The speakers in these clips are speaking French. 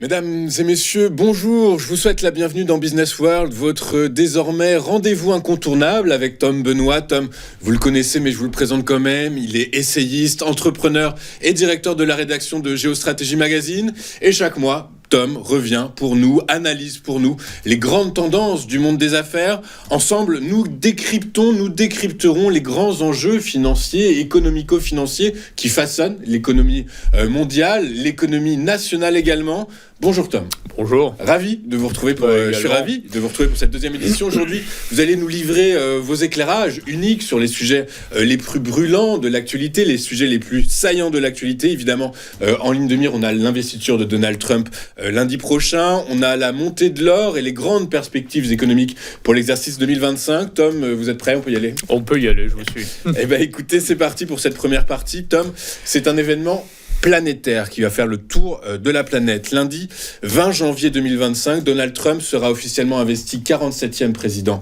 Mesdames et messieurs, bonjour, je vous souhaite la bienvenue dans Business World, votre désormais rendez-vous incontournable avec Tom Benoît. Tom, vous le connaissez mais je vous le présente quand même, il est essayiste, entrepreneur et directeur de la rédaction de Géostratégie Magazine. Et chaque mois, Tom revient pour nous, analyse pour nous les grandes tendances du monde des affaires. Ensemble, nous décrypterons les grands enjeux financiers et économico-financiers qui façonnent l'économie mondiale, l'économie nationale également. Bonjour Tom. Bonjour. Ravi de vous retrouver je suis ravi de vous retrouver pour cette deuxième édition. Aujourd'hui, vous allez nous livrer vos éclairages uniques sur les sujets les plus brûlants de l'actualité, les sujets les plus saillants de l'actualité. Évidemment, en ligne de mire, on a l'investiture de Donald Trump lundi prochain. On a la montée de l'or et les grandes perspectives économiques pour l'exercice 2025. Tom, vous êtes prêt? On peut y aller? On peut y aller, je vous suis. Eh bien, écoutez, c'est parti pour cette première partie. Tom, c'est un événement planétaire qui va faire le tour de la planète. Lundi 20 janvier 2025, Donald Trump sera officiellement investi 47e président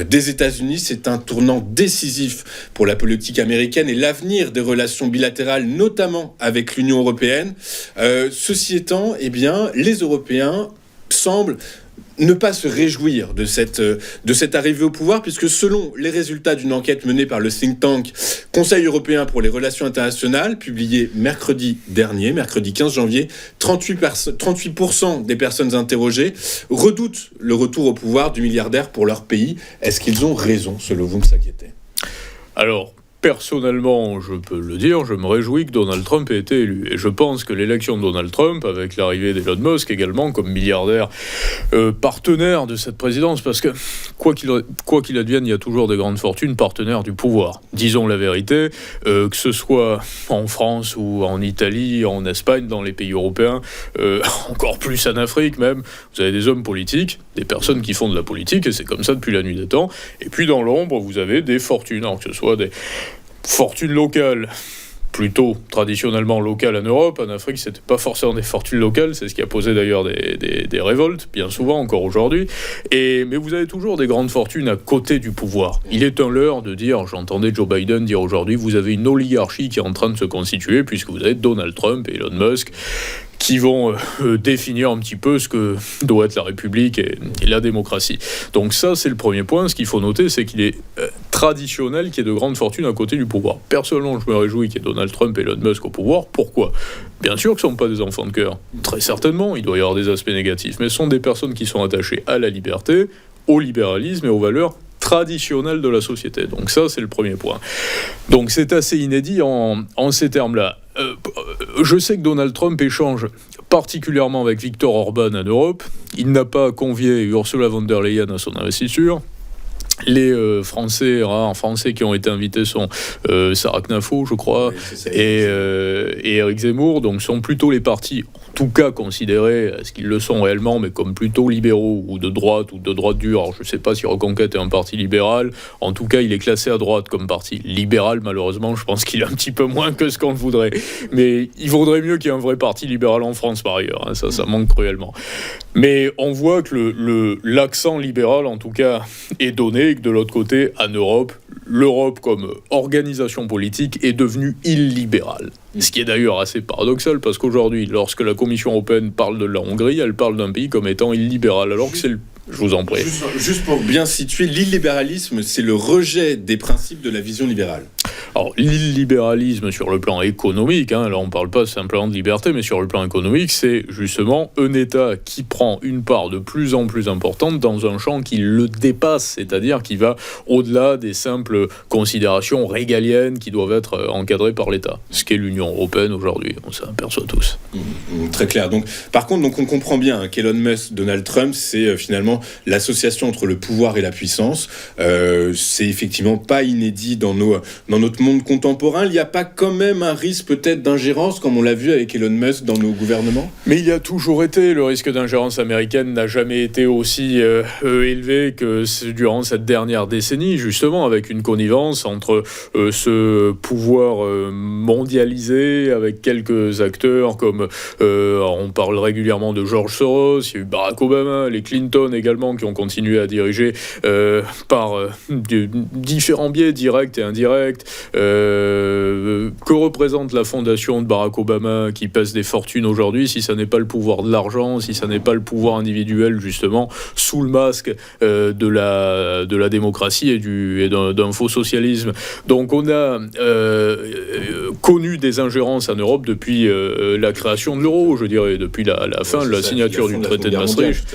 des États-Unis. C'est un tournant décisif pour la politique américaine et l'avenir des relations bilatérales, notamment avec l'Union européenne. Ceci étant, eh bien, les Européens semblent ne pas se réjouir de cette arrivée au pouvoir, puisque selon les résultats d'une enquête menée par le think tank Conseil européen pour les relations internationales, publiée mercredi 15 janvier, 38% des personnes interrogées redoutent le retour au pouvoir du milliardaire pour leur pays. Est-ce qu'ils ont raison, selon vous, de s'inquiéter ? Alors, personnellement, je peux le dire, je me réjouis que Donald Trump ait été élu. Et je pense que l'élection de Donald Trump, avec l'arrivée d'Elon Musk également comme milliardaire partenaire de cette présidence, parce que quoi qu'il advienne, il y a toujours des grandes fortunes partenaires du pouvoir. Disons la vérité, que ce soit en France ou en Italie, en Espagne, dans les pays européens, encore plus en Afrique même, vous avez des hommes politiques, des personnes qui font de la politique, et c'est comme ça depuis la nuit des temps. Et puis dans l'ombre, vous avez des fortunes, alors que ce soit des fortunes locales, plutôt traditionnellement locales en Europe. En Afrique, c'était pas forcément des fortunes locales, c'est ce qui a posé d'ailleurs des révoltes, bien souvent, encore aujourd'hui. Mais vous avez toujours des grandes fortunes à côté du pouvoir. Il est un leurre de dire, j'entendais Joe Biden dire aujourd'hui, vous avez une oligarchie qui est en train de se constituer, puisque vous avez Donald Trump et Elon Musk, qui vont définir un petit peu ce que doit être la République et la démocratie. Donc ça, c'est le premier point. Ce qu'il faut noter, c'est qu'il est traditionnel qu'il y ait de grandes fortunes à côté du pouvoir. Personnellement, je me réjouis qu'il y ait Donald Trump et Elon Musk au pouvoir. Pourquoi ? Bien sûr que ce ne sont pas des enfants de cœur. Très certainement, il doit y avoir des aspects négatifs. Mais ce sont des personnes qui sont attachées à la liberté, au libéralisme et aux valeurs traditionnelles de la société. Donc ça, c'est le premier point. Donc c'est assez inédit en ces termes-là. Je sais que Donald Trump échange particulièrement avec Viktor Orban en Europe. Il n'a pas convié Ursula von der Leyen à son investiture. Les rares Français qui ont été invités sont Sarah Knafo, je crois, oui, et Éric Zemmour, donc sont plutôt les partis, en tout cas considérés, est-ce qu'ils le sont réellement, mais comme plutôt libéraux ou de droite dure. Alors je ne sais pas si Reconquête est un parti libéral, en tout cas il est classé à droite comme parti libéral, malheureusement, je pense qu'il est un petit peu moins que ce qu'on le voudrait. Mais il vaudrait mieux qu'il y ait un vrai parti libéral en France par ailleurs, hein, ça manque cruellement. Mais on voit que l'accent libéral, en tout cas, est donné, et que de l'autre côté, en Europe, l'Europe comme organisation politique est devenue illibérale. Ce qui est d'ailleurs assez paradoxal, parce qu'aujourd'hui, lorsque la Commission européenne parle de la Hongrie, elle parle d'un pays comme étant illibéral, alors que c'est le... Je vous en prie. Juste pour bien situer, l'illibéralisme, c'est le rejet des principes de la vision libérale. Alors, l'illibéralisme sur le plan économique, là on ne parle pas simplement de liberté, mais sur le plan économique, c'est justement un État qui prend une part de plus en plus importante dans un champ qui le dépasse, c'est-à-dire qui va au-delà des simples considérations régaliennes qui doivent être encadrées par l'État. Ce qu'est l'Union européenne aujourd'hui, on s'aperçoit tous. Très clair. Donc, par contre, on comprend bien qu'Elon Musk, Donald Trump, c'est finalement l'association entre le pouvoir et la puissance. C'est effectivement pas inédit dans notre monde contemporain. Il n'y a pas quand même un risque peut-être d'ingérence, comme on l'a vu avec Elon Musk dans nos gouvernements ? Mais il y a toujours été. Le risque d'ingérence américaine n'a jamais été aussi élevé que durant cette dernière décennie, justement, avec une connivence entre ce pouvoir mondialisé, avec quelques acteurs comme on parle régulièrement de George Soros, il y a eu Barack Obama, les Clinton également, également qui ont continué à diriger par différents biais directs et indirects. Que représente la fondation de Barack Obama qui pèse des fortunes aujourd'hui, si ça n'est pas le pouvoir de l'argent, si ça n'est pas le pouvoir individuel justement sous le masque de la démocratie et d'un faux socialisme. Donc on a connu des ingérences en Europe depuis la création de l'euro, je dirais, depuis la fin de la signature du traité de Maastricht,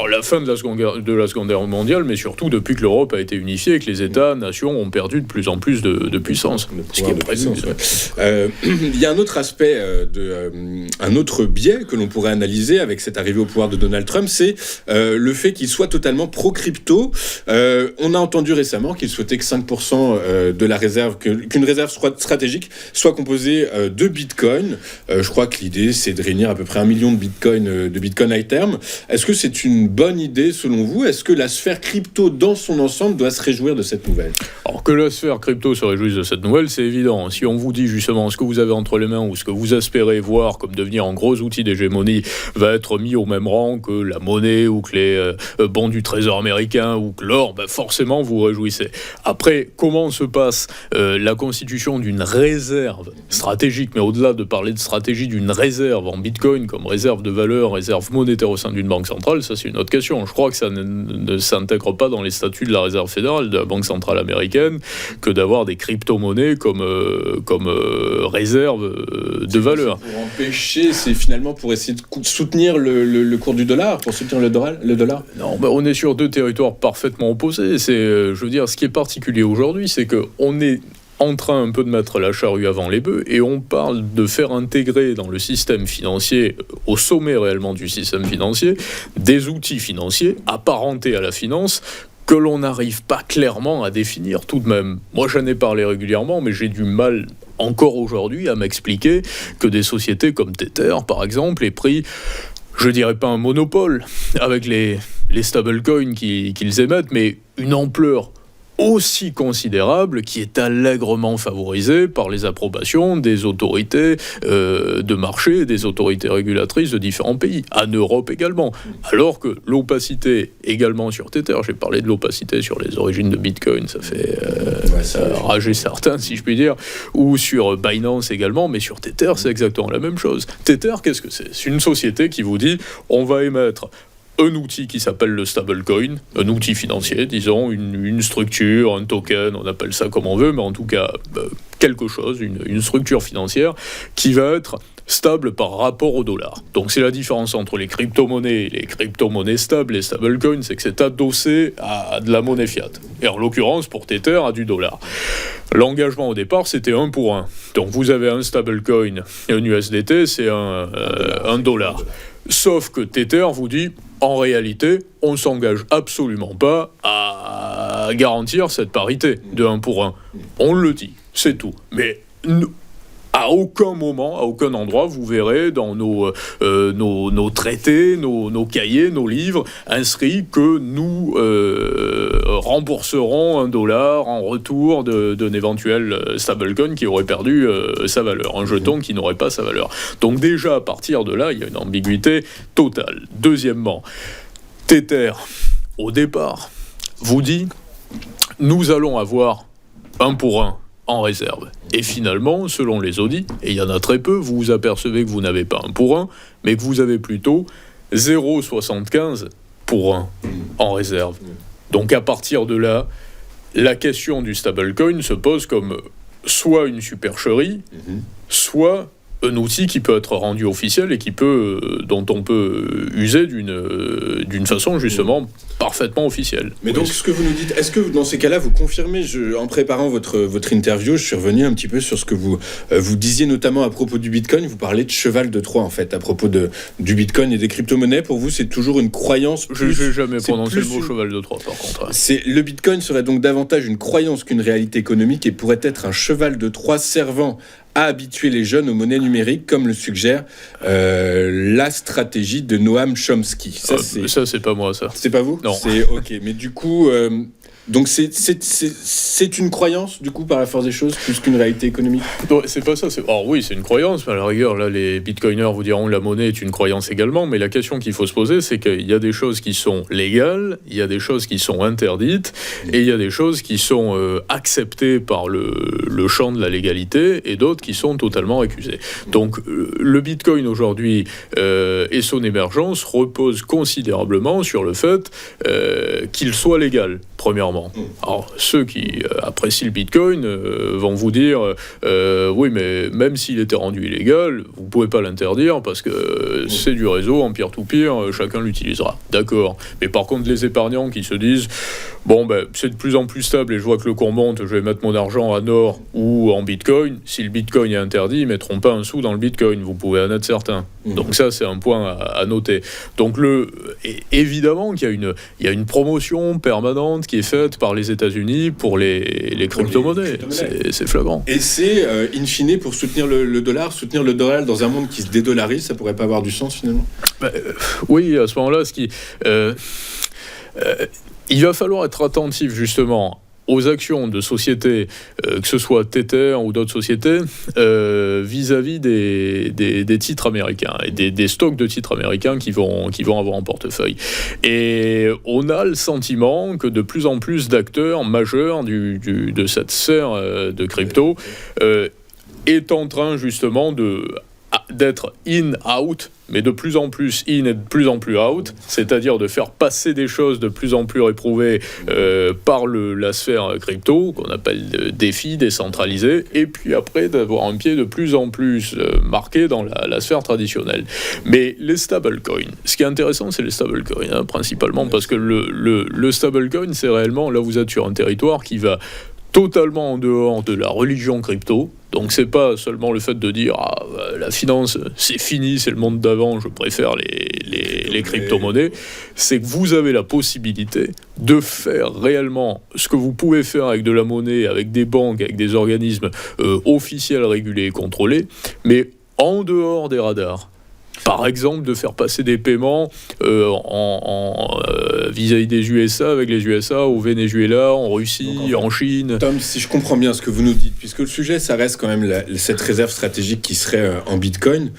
la fin de la Seconde Guerre mondiale, mais surtout depuis que l'Europe a été unifiée et que les États-nations ont perdu de plus en plus de puissance. Ce qui est prévu. Il y a un autre aspect, un autre biais que l'on pourrait analyser avec cette arrivée au pouvoir de Donald Trump, c'est le fait qu'il soit totalement pro-crypto. On a entendu récemment qu'il souhaitait que 5% de la réserve, qu'une réserve stratégique soit composée de Bitcoin. Je crois que l'idée, c'est de réunir à peu près 1 million de Bitcoin à terme. Est-ce que c'est une bonne idée selon vous ? Est-ce que la sphère crypto dans son ensemble doit se réjouir de cette nouvelle ? Alors que la sphère crypto se réjouisse de cette nouvelle, c'est évident. Si on vous dit justement ce que vous avez entre les mains ou ce que vous espérez voir comme devenir un gros outil d'hégémonie va être mis au même rang que la monnaie ou que les bons du Trésor américain ou que l'or, forcément vous vous réjouissez. Après, comment se passe la constitution d'une réserve stratégique, mais au-delà de parler de stratégie, d'une réserve en Bitcoin comme réserve de valeur, réserve monétaire au sein d'une banque centrale, ça c'est une autre question. Je crois que ça ne s'intègre pas dans les statuts de la réserve fédérale de la Banque centrale américaine que d'avoir des crypto-monnaies comme réserve de valeur. Pour empêcher, c'est finalement pour essayer de soutenir le cours du dollar, pour soutenir le dollar. Non, on est sur deux territoires parfaitement opposés. Je veux dire, ce qui est particulier aujourd'hui, c'est qu'on est en train un peu de mettre la charrue avant les bœufs et on parle de faire intégrer dans le système financier, au sommet réellement du système financier, des outils financiers apparentés à la finance que l'on n'arrive pas clairement à définir tout de même. Moi, j'en ai parlé régulièrement, mais j'ai du mal encore aujourd'hui à m'expliquer que des sociétés comme Tether, par exemple, aient pris, je dirais pas un monopole avec les stablecoins qu'ils émettent, mais une ampleur aussi considérable qui est allègrement favorisée par les approbations des autorités de marché, des autorités régulatrices de différents pays, en Europe également. Alors que l'opacité également sur Tether, j'ai parlé de l'opacité sur les origines de Bitcoin, ça fait rager certains si je puis dire, ou sur Binance également, mais sur Tether c'est exactement la même chose. Tether, qu'est-ce que c'est ? C'est une société qui vous dit on va émettre un outil qui s'appelle le stablecoin, un outil financier, disons, une structure, un token, on appelle ça comme on veut, mais en tout cas, quelque chose, une structure financière qui va être stable par rapport au dollar. Donc c'est la différence entre les crypto-monnaies et les crypto-monnaies stables, les stablecoins, c'est que c'est adossé à de la monnaie fiat. Et en l'occurrence, pour Tether, à du dollar. L'engagement au départ, c'était 1 pour 1. Donc vous avez un stablecoin, un USDT, c'est un dollar. Sauf que Tether vous dit, en réalité, on ne s'engage absolument pas à garantir cette parité de 1 pour 1. On le dit, c'est tout. Mais à aucun moment, à aucun endroit, vous verrez dans nos traités, nos cahiers, nos livres, inscrits que nous rembourserons $1 en retour d'un éventuel stablecoin qui aurait perdu sa valeur, un jeton qui n'aurait pas sa valeur. Donc déjà, à partir de là, il y a une ambiguïté totale. Deuxièmement, Tether, au départ, vous dit « Nous allons avoir 1 pour 1 en réserve ». Et finalement, selon les audits, et il y en a très peu, vous vous apercevez que vous n'avez pas 1 pour 1, mais que vous avez plutôt 0,75 pour 1 en réserve. Donc à partir de là, la question du stablecoin se pose comme soit une supercherie, soit un outil qui peut être rendu officiel et dont on peut user d'une façon justement parfaitement officielle. Mais donc ce que vous nous dites, est-ce que dans ces cas-là vous confirmez, en préparant votre interview, je suis revenu un petit peu sur ce que vous disiez notamment à propos du Bitcoin, vous parlez de cheval de Troie en fait, à propos du Bitcoin et des crypto-monnaies, pour vous c'est toujours une croyance plus... Je n'ai jamais prononcé le mot cheval de Troie par contre. Le Bitcoin serait donc davantage une croyance qu'une réalité économique et pourrait être un cheval de Troie servant à habituer les jeunes aux monnaies numériques, comme le suggère la stratégie de Noam Chomsky. Ça, c'est pas moi, ça. C'est pas vous ? Non. C'est ok. Mais du coup, Donc c'est une croyance, du coup, par la force des choses, plus qu'une réalité économique. Non, c'est pas ça. Alors oui, c'est une croyance, mais à la rigueur, là, les bitcoiners vous diront que la monnaie est une croyance également, mais la question qu'il faut se poser, c'est qu'il y a des choses qui sont légales, il y a des choses qui sont interdites, et il y a des choses qui sont acceptées par le champ de la légalité, et d'autres qui sont totalement récusées. Donc le bitcoin aujourd'hui et son émergence reposent considérablement sur le fait qu'il soit légal, premièrement. Alors, ceux qui apprécient le Bitcoin vont vous dire oui, mais même s'il était rendu illégal, vous ne pouvez pas l'interdire parce que c'est du réseau en peer-to-peer, chacun l'utilisera. D'accord. Mais par contre, les épargnants qui se disent bon, c'est de plus en plus stable et je vois que le cours monte, je vais mettre mon argent en or ou en Bitcoin. Si le Bitcoin est interdit, ils ne mettront pas un sou dans le Bitcoin, vous pouvez en être certain. Donc ça, c'est un point à noter. Donc évidemment qu'il y a une promotion permanente qui est faite par les États-Unis pour les crypto-monnaies. C'est flagrant. Et c'est, in fine, pour soutenir le dollar dans un monde qui se dédollarise, ça pourrait pas avoir du sens finalement ? Oui, à ce moment-là, il va falloir être attentif justement aux actions de sociétés, que ce soit Tether ou d'autres sociétés, vis-à-vis des titres américains et des stocks de titres américains qui vont avoir en portefeuille. Et on a le sentiment que de plus en plus d'acteurs majeurs de cette sphère de crypto est en train justement d'être in-out, mais de plus en plus in et de plus en plus out, c'est-à-dire de faire passer des choses de plus en plus réprouvées par la sphère crypto, qu'on appelle DeFi, décentralisé, et puis après d'avoir un pied de plus en plus marqué dans la sphère traditionnelle. Mais les stablecoins, ce qui est intéressant, c'est les stablecoins, principalement, parce que le stablecoin, c'est réellement, là vous êtes sur un territoire qui va totalement en dehors de la religion crypto. Donc c'est pas seulement le fait de dire la finance c'est fini, c'est le monde d'avant, je préfère les crypto-monnaies, c'est que vous avez la possibilité de faire réellement ce que vous pouvez faire avec de la monnaie, avec des banques, avec des organismes officiels, régulés et contrôlés, mais en dehors des radars. Par exemple, de faire passer des paiements vis-à-vis des USA, avec les USA, au Venezuela, en Russie, en Chine. Tom, si je comprends bien ce que vous nous dites, puisque le sujet, ça reste quand même cette réserve stratégique qui serait en Bitcoin,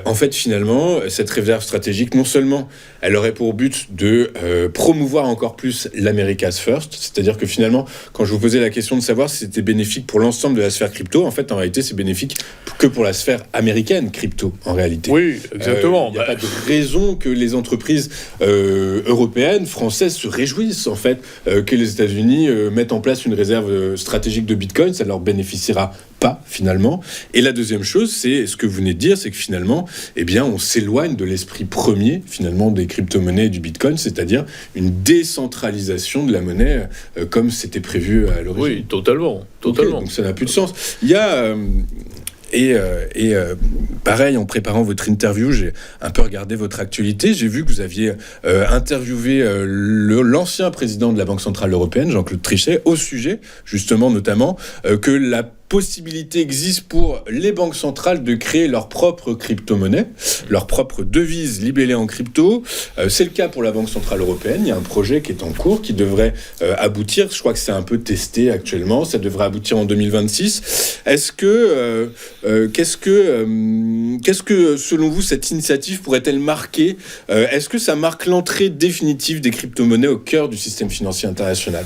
en fait, finalement, cette réserve stratégique, non seulement elle aurait pour but de promouvoir encore plus l'America's First, c'est-à-dire que finalement, quand je vous posais la question de savoir si c'était bénéfique pour l'ensemble de la sphère crypto, en fait, en réalité, c'est bénéfique que pour la sphère américaine crypto, en réalité. Oui, exactement. Il n'y a pas de raison que les entreprises européennes, françaises se réjouissent, en fait, que les États-Unis mettent en place une réserve stratégique de Bitcoin, ça ne leur bénéficiera pas, finalement. Et la deuxième chose, c'est ce que vous venez de dire, c'est que finalement, eh bien, on s'éloigne de l'esprit premier, finalement, des crypto-monnaies et du Bitcoin, c'est-à-dire une décentralisation de la monnaie, comme c'était prévu à l'origine. Oui, totalement. Okay, donc ça n'a plus de sens. Il y a... pareil, en préparant votre interview, j'ai un peu regardé votre actualité. J'ai vu que vous aviez interviewé l'ancien président de la Banque Centrale Européenne, Jean-Claude Trichet, au sujet, justement, notamment, que la possibilité existe pour les banques centrales de créer leur propre crypto-monnaie, leur propre devise libellée en crypto. C'est le cas pour la Banque Centrale Européenne. Il y a un projet qui est en cours, qui devrait aboutir. Je crois que c'est un peu testé actuellement. Ça devrait aboutir en 2026. Qu'est-ce que, selon vous, cette initiative pourrait-elle marquer ? Est-ce que ça marque l'entrée définitive des crypto-monnaies au cœur du système financier international ?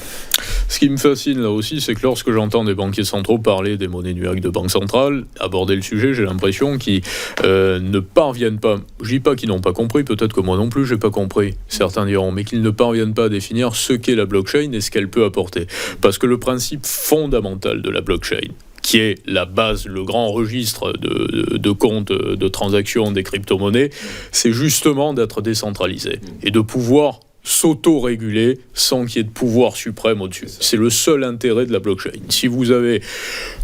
Ce qui me fascine là aussi, c'est que lorsque j'entends des banquiers centraux parler des monnaies numériques de banque centrale, aborder le sujet, j'ai l'impression qu'ils ne parviennent pas, je dis pas qu'ils n'ont pas compris, peut-être que moi non plus j'ai pas compris, certains diront, mais qu'ils ne parviennent pas à définir ce qu'est la blockchain et ce qu'elle peut apporter. Parce que le principe fondamental de la blockchain, qui est la base, le grand registre de comptes, de transactions des crypto-monnaies, c'est justement d'être décentralisé et de pouvoir s'auto-réguler sans qu'il y ait de pouvoir suprême au-dessus. C'est le seul intérêt de la blockchain. Si vous avez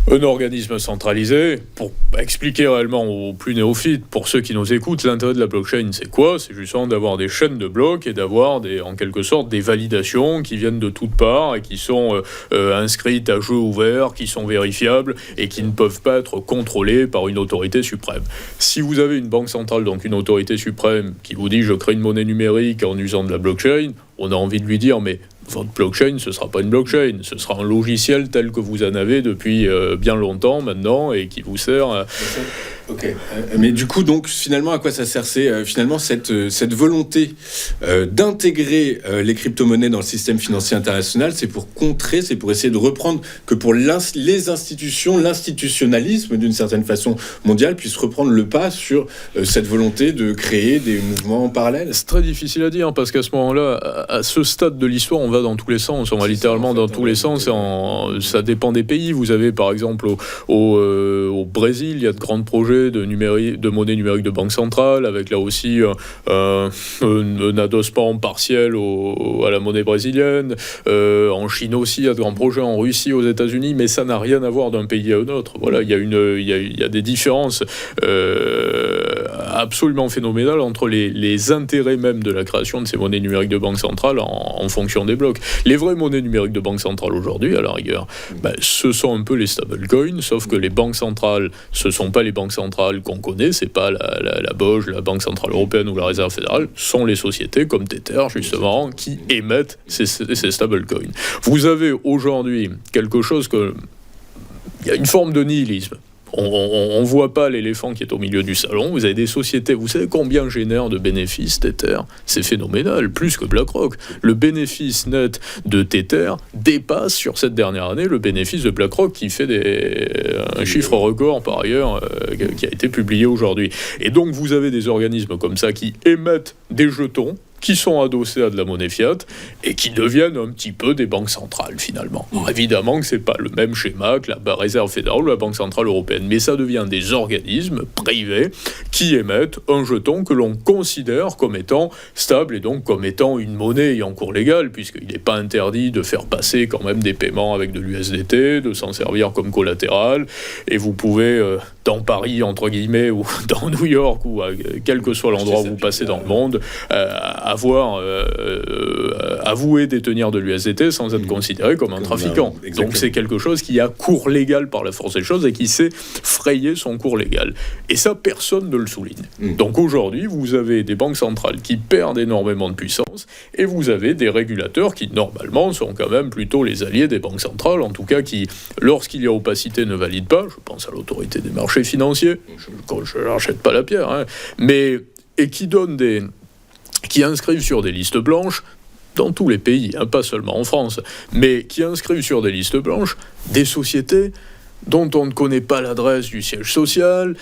un organisme centralisé, pour expliquer réellement aux plus néophytes, pour ceux qui nous écoutent, l'intérêt de la blockchain, c'est quoi ? C'est justement d'avoir des chaînes de blocs et d'avoir en quelque sorte des validations qui viennent de toutes parts et qui sont inscrites à jeu ouvert, qui sont vérifiables et qui ne peuvent pas être contrôlées par une autorité suprême. Si vous avez une banque centrale, donc une autorité suprême, qui vous dit « je crée une monnaie numérique en usant de la blockchain », on a envie de lui dire « mais votre blockchain, ce ne sera pas une blockchain, ce sera un logiciel tel que vous en avez depuis bien longtemps maintenant et qui vous sert... Ok. Mais du coup, donc, finalement, à quoi ça sert ? C'est finalement cette volonté d'intégrer les crypto-monnaies dans le système financier international, c'est pour contrer, c'est pour essayer de reprendre que pour les institutions, l'institutionnalisme, d'une certaine façon mondiale, puisse reprendre le pas sur cette volonté de créer des mouvements parallèles. C'est très difficile à dire, parce qu'à ce moment-là, à ce stade de l'histoire, on va dans tous les sens, on va littéralement dans tous les sens, ça dépend des pays. Vous avez, par exemple, au Brésil, il y a de grands projets de monnaie numérique de banque centrale, avec là aussi un adossement partiel à la monnaie brésilienne. En Chine aussi, il y a de grands projets, en Russie, aux États-Unis, mais ça n'a rien à voir d'un pays à un autre. Voilà, il y a des différences absolument phénoménales entre les intérêts même de la création de ces monnaies numériques de banque centrale en fonction des blocs. Les vraies monnaies numériques de banque centrale aujourd'hui, à la rigueur, ce sont un peu les stablecoins, sauf que les banques centrales, ce ne sont pas les banques centrales qu'on connaît, c'est pas la BOJ, la Banque Centrale Européenne ou la Réserve Fédérale, sont les sociétés comme Tether, justement, qui émettent ces stablecoins. Vous avez aujourd'hui quelque chose que... Il y a une forme de nihilisme. On ne voit pas l'éléphant qui est au milieu du salon. Vous avez des sociétés, vous savez combien génère de bénéfices Tether ? C'est phénoménal, plus que BlackRock. Le bénéfice net de Tether dépasse sur cette dernière année le bénéfice de BlackRock, qui fait un chiffre record par ailleurs qui a été publié aujourd'hui. Et donc vous avez des organismes comme ça qui émettent des jetons qui sont adossés à de la monnaie fiat et qui deviennent un petit peu des banques centrales finalement. Alors, évidemment que c'est pas le même schéma que la Réserve fédérale ou la Banque centrale européenne, mais ça devient des organismes privés qui émettent un jeton que l'on considère comme étant stable et donc comme étant une monnaie ayant cours légal, puisqu'il n'est pas interdit de faire passer quand même des paiements avec de l'USDT, de s'en servir comme collatéral, et vous pouvez dans Paris entre guillemets ou dans New York ou quel que soit l'endroit où vous passez dans le monde avouer détenir de l'USDT sans être considéré comme un trafiquant. Donc c'est quelque chose qui a cours légal par la force des choses et qui sait frayer son cours légal. Et ça, personne ne le souligne. Donc aujourd'hui, vous avez des banques centrales qui perdent énormément de puissance et vous avez des régulateurs qui, normalement, sont quand même plutôt les alliés des banques centrales, en tout cas qui, lorsqu'il y a opacité, ne valident pas. Je pense à l'autorité des marchés financiers. Je ne rachète pas la pierre. Et qui inscrivent sur des listes blanches dans tous les pays, pas seulement en France, mais qui inscrivent sur des listes blanches des sociétés dont on ne connaît pas l'adresse du siège social,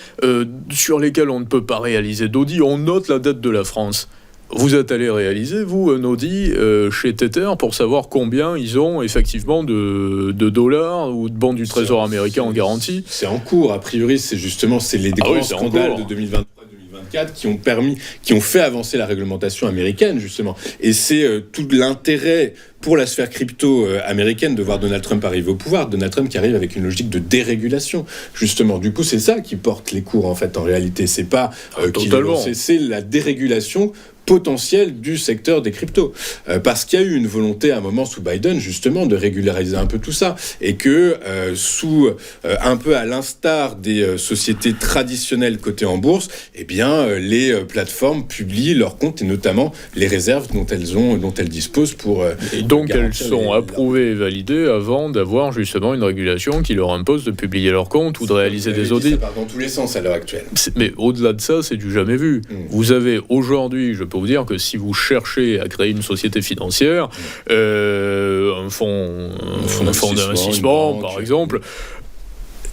sur lesquelles on ne peut pas réaliser d'audit. On note la dette de la France. Vous êtes allé réaliser, vous, un audit chez Tether pour savoir combien ils ont effectivement de dollars ou de bons du Trésor américain en garantie ? C'est en cours, a priori, c'est les grands scandales de 2023. qui ont fait avancer la réglementation américaine, justement. Et c'est tout l'intérêt pour la sphère crypto américaine de voir Donald Trump arriver au pouvoir. Donald Trump qui arrive avec une logique de dérégulation, justement. Du coup, c'est ça qui porte les cours, en fait, en réalité. C'est pas c'est la dérégulation potentiel du secteur des cryptos. Parce qu'il y a eu une volonté à un moment sous Biden, justement, de régulariser un peu tout ça. Et que, un peu à l'instar des sociétés traditionnelles cotées en bourse, eh bien, les plateformes publient leurs comptes et notamment les réserves dont elles disposent pour... et donc, elles sont approuvées et validées avant d'avoir, justement, une régulation qui leur impose de publier leurs comptes ou de réaliser des audits. Ça part dans tous les sens à l'heure actuelle. Mais au-delà de ça, c'est du jamais vu. Vous avez aujourd'hui, je peux vous dire que si vous cherchez à créer une société financière, un fonds d'investissement, par exemple,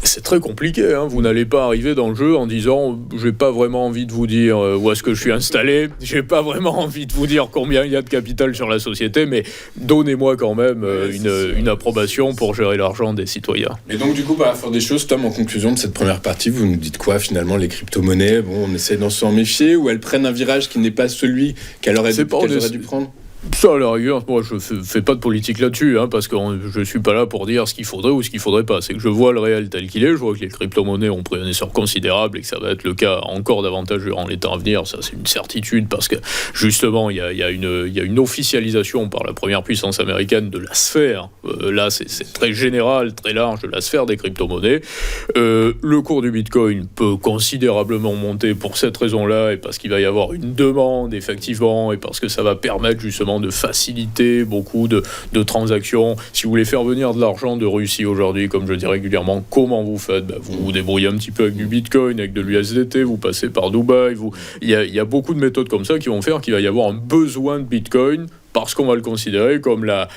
c'est très compliqué. Vous n'allez pas arriver dans le jeu en disant « j'ai pas vraiment envie de vous dire où est-ce que je suis installé, j'ai pas vraiment envie de vous dire combien il y a de capital sur la société, mais donnez-moi quand même une approbation pour gérer l'argent des citoyens. » Et donc du coup, par la force des choses, Tom, en conclusion de cette première partie, vous nous dites quoi finalement, les crypto-monnaies, on essaie d'en s'en méfier, ou elles prennent un virage qui n'est pas celui qu'elles auraient dû prendre ? Ça, à la rigueur, moi, je fais pas de politique là-dessus, parce que je suis pas là pour dire ce qu'il faudrait ou ce qu'il faudrait pas. C'est que je vois le réel tel qu'il est, je vois que les crypto-monnaies ont pris un essor considérable et que ça va être le cas encore davantage durant les temps à venir. Ça, c'est une certitude, parce que, justement, il y a une officialisation par la première puissance américaine de la sphère. Là, c'est très général, très large, de la sphère des crypto-monnaies. Le cours du Bitcoin peut considérablement monter pour cette raison-là, et parce qu'il va y avoir une demande, effectivement, et parce que ça va permettre, justement, également de faciliter beaucoup de transactions. Si vous voulez faire venir de l'argent de Russie aujourd'hui, comme je dis régulièrement, comment vous faites ? Vous vous débrouillez un petit peu avec du Bitcoin, avec de l'USDT, vous passez par Dubaï. Il y a beaucoup de méthodes comme ça qui vont faire qu'il va y avoir un besoin de Bitcoin parce qu'on va le considérer comme la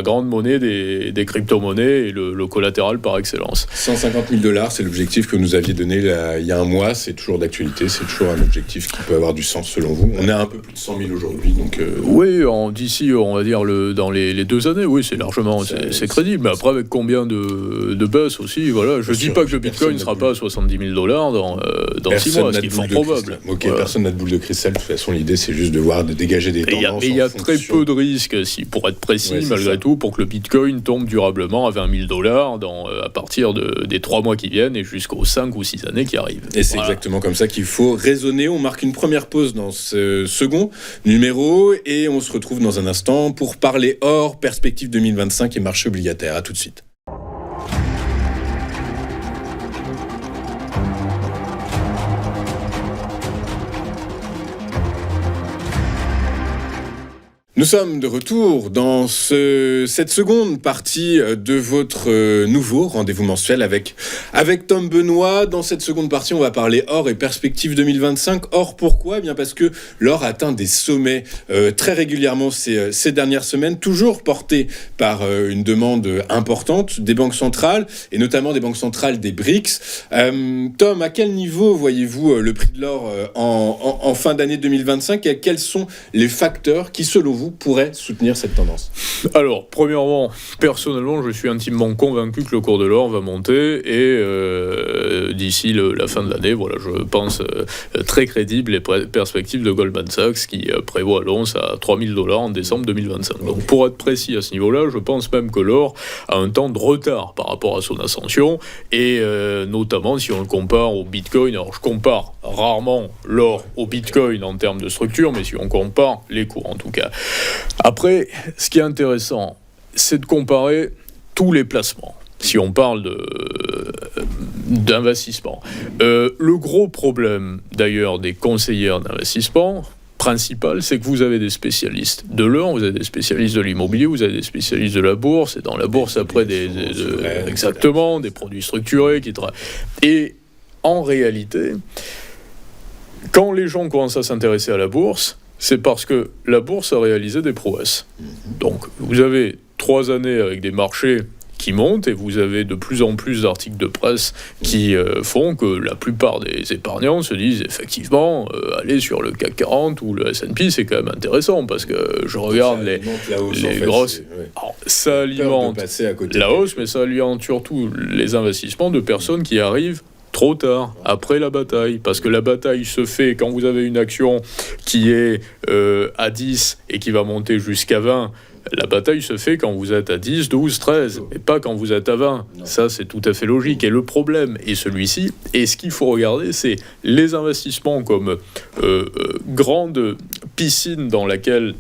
grande monnaie des crypto-monnaies et le collatéral par excellence. 150 000 $, c'est l'objectif que vous nous aviez donné il y a un mois. C'est toujours d'actualité, c'est toujours un objectif qui peut avoir du sens selon vous. On est à un peu plus de 100 000 aujourd'hui. Donc Oui, d'ici, on va dire, dans les 2 années, oui, c'est largement c'est crédible. Mais après, avec combien de baisses aussi, voilà. Je ne dis pas que le Bitcoin ne sera pas à 70 000 $ dans 6 mois, ce qui est fort probable. Ok, voilà. Personne n'a de boule de cristal. De toute façon, l'idée, c'est juste de dégager des tendances. Il y a très peu de risques, pour être précis, malgré tout, pour que le Bitcoin tombe durablement à 20 000 $ à partir des 3 mois qui viennent et jusqu'aux 5 ou 6 années qui arrivent. Et c'est exactement comme ça qu'il faut raisonner. On marque une première pause dans ce second numéro et on se retrouve dans un instant pour parler or, perspective 2025 et marché obligataire. À tout de suite. Nous sommes de retour dans cette seconde partie de votre nouveau rendez-vous mensuel avec Tom Benoît. Dans cette seconde partie, on va parler or et perspective 2025. Or, pourquoi ? Eh bien parce que l'or atteint des sommets très régulièrement ces dernières semaines, toujours porté par une demande importante des banques centrales, et notamment des banques centrales des BRICS. Tom, à quel niveau voyez-vous le prix de l'or en fin d'année 2025 et quels sont les facteurs qui, selon vous, pourrait soutenir cette tendance ? Alors, premièrement, personnellement, je suis intimement convaincu que le cours de l'or va monter et d'ici la fin de l'année, voilà, je pense très crédible les perspectives de Goldman Sachs qui prévoit l'once à 3 000 $ en décembre 2025. Donc, pour être précis à ce niveau-là, je pense même que l'or a un temps de retard par rapport à son ascension et notamment si on le compare au Bitcoin. Alors, je compare rarement l'or au Bitcoin en termes de structure, mais si on compare les cours en tout cas. Après, ce qui est intéressant, c'est de comparer tous les placements. Si on parle d'investissement. Le gros problème, d'ailleurs, des conseillères d'investissement principal, c'est que vous avez des spécialistes de l'or, vous avez des spécialistes de l'immobilier, vous avez des spécialistes de la bourse, et dans la bourse, après, exactement, des produits structurés qui travaillent. Et en réalité, quand les gens commencent à s'intéresser à la bourse, c'est parce que la bourse a réalisé des prouesses. Donc, vous avez 3 années avec des marchés qui montent et vous avez de plus en plus d'articles de presse qui font que la plupart des épargnants se disent effectivement aller sur le CAC 40 ou le S&P, c'est quand même intéressant parce que je regarde les grosses... Alors, ça alimente la hausse, mais ça alimente surtout les investissements de personnes qui arrivent trop tard, après la bataille, parce que la bataille se fait quand vous avez une action qui est à 10 et qui va monter jusqu'à 20. La bataille se fait quand vous êtes à 10, 12, 13, et pas quand vous êtes à 20. Ça, c'est tout à fait logique. Et le problème est celui-ci, et ce qu'il faut regarder, c'est les investissements comme grande piscine dans laquelle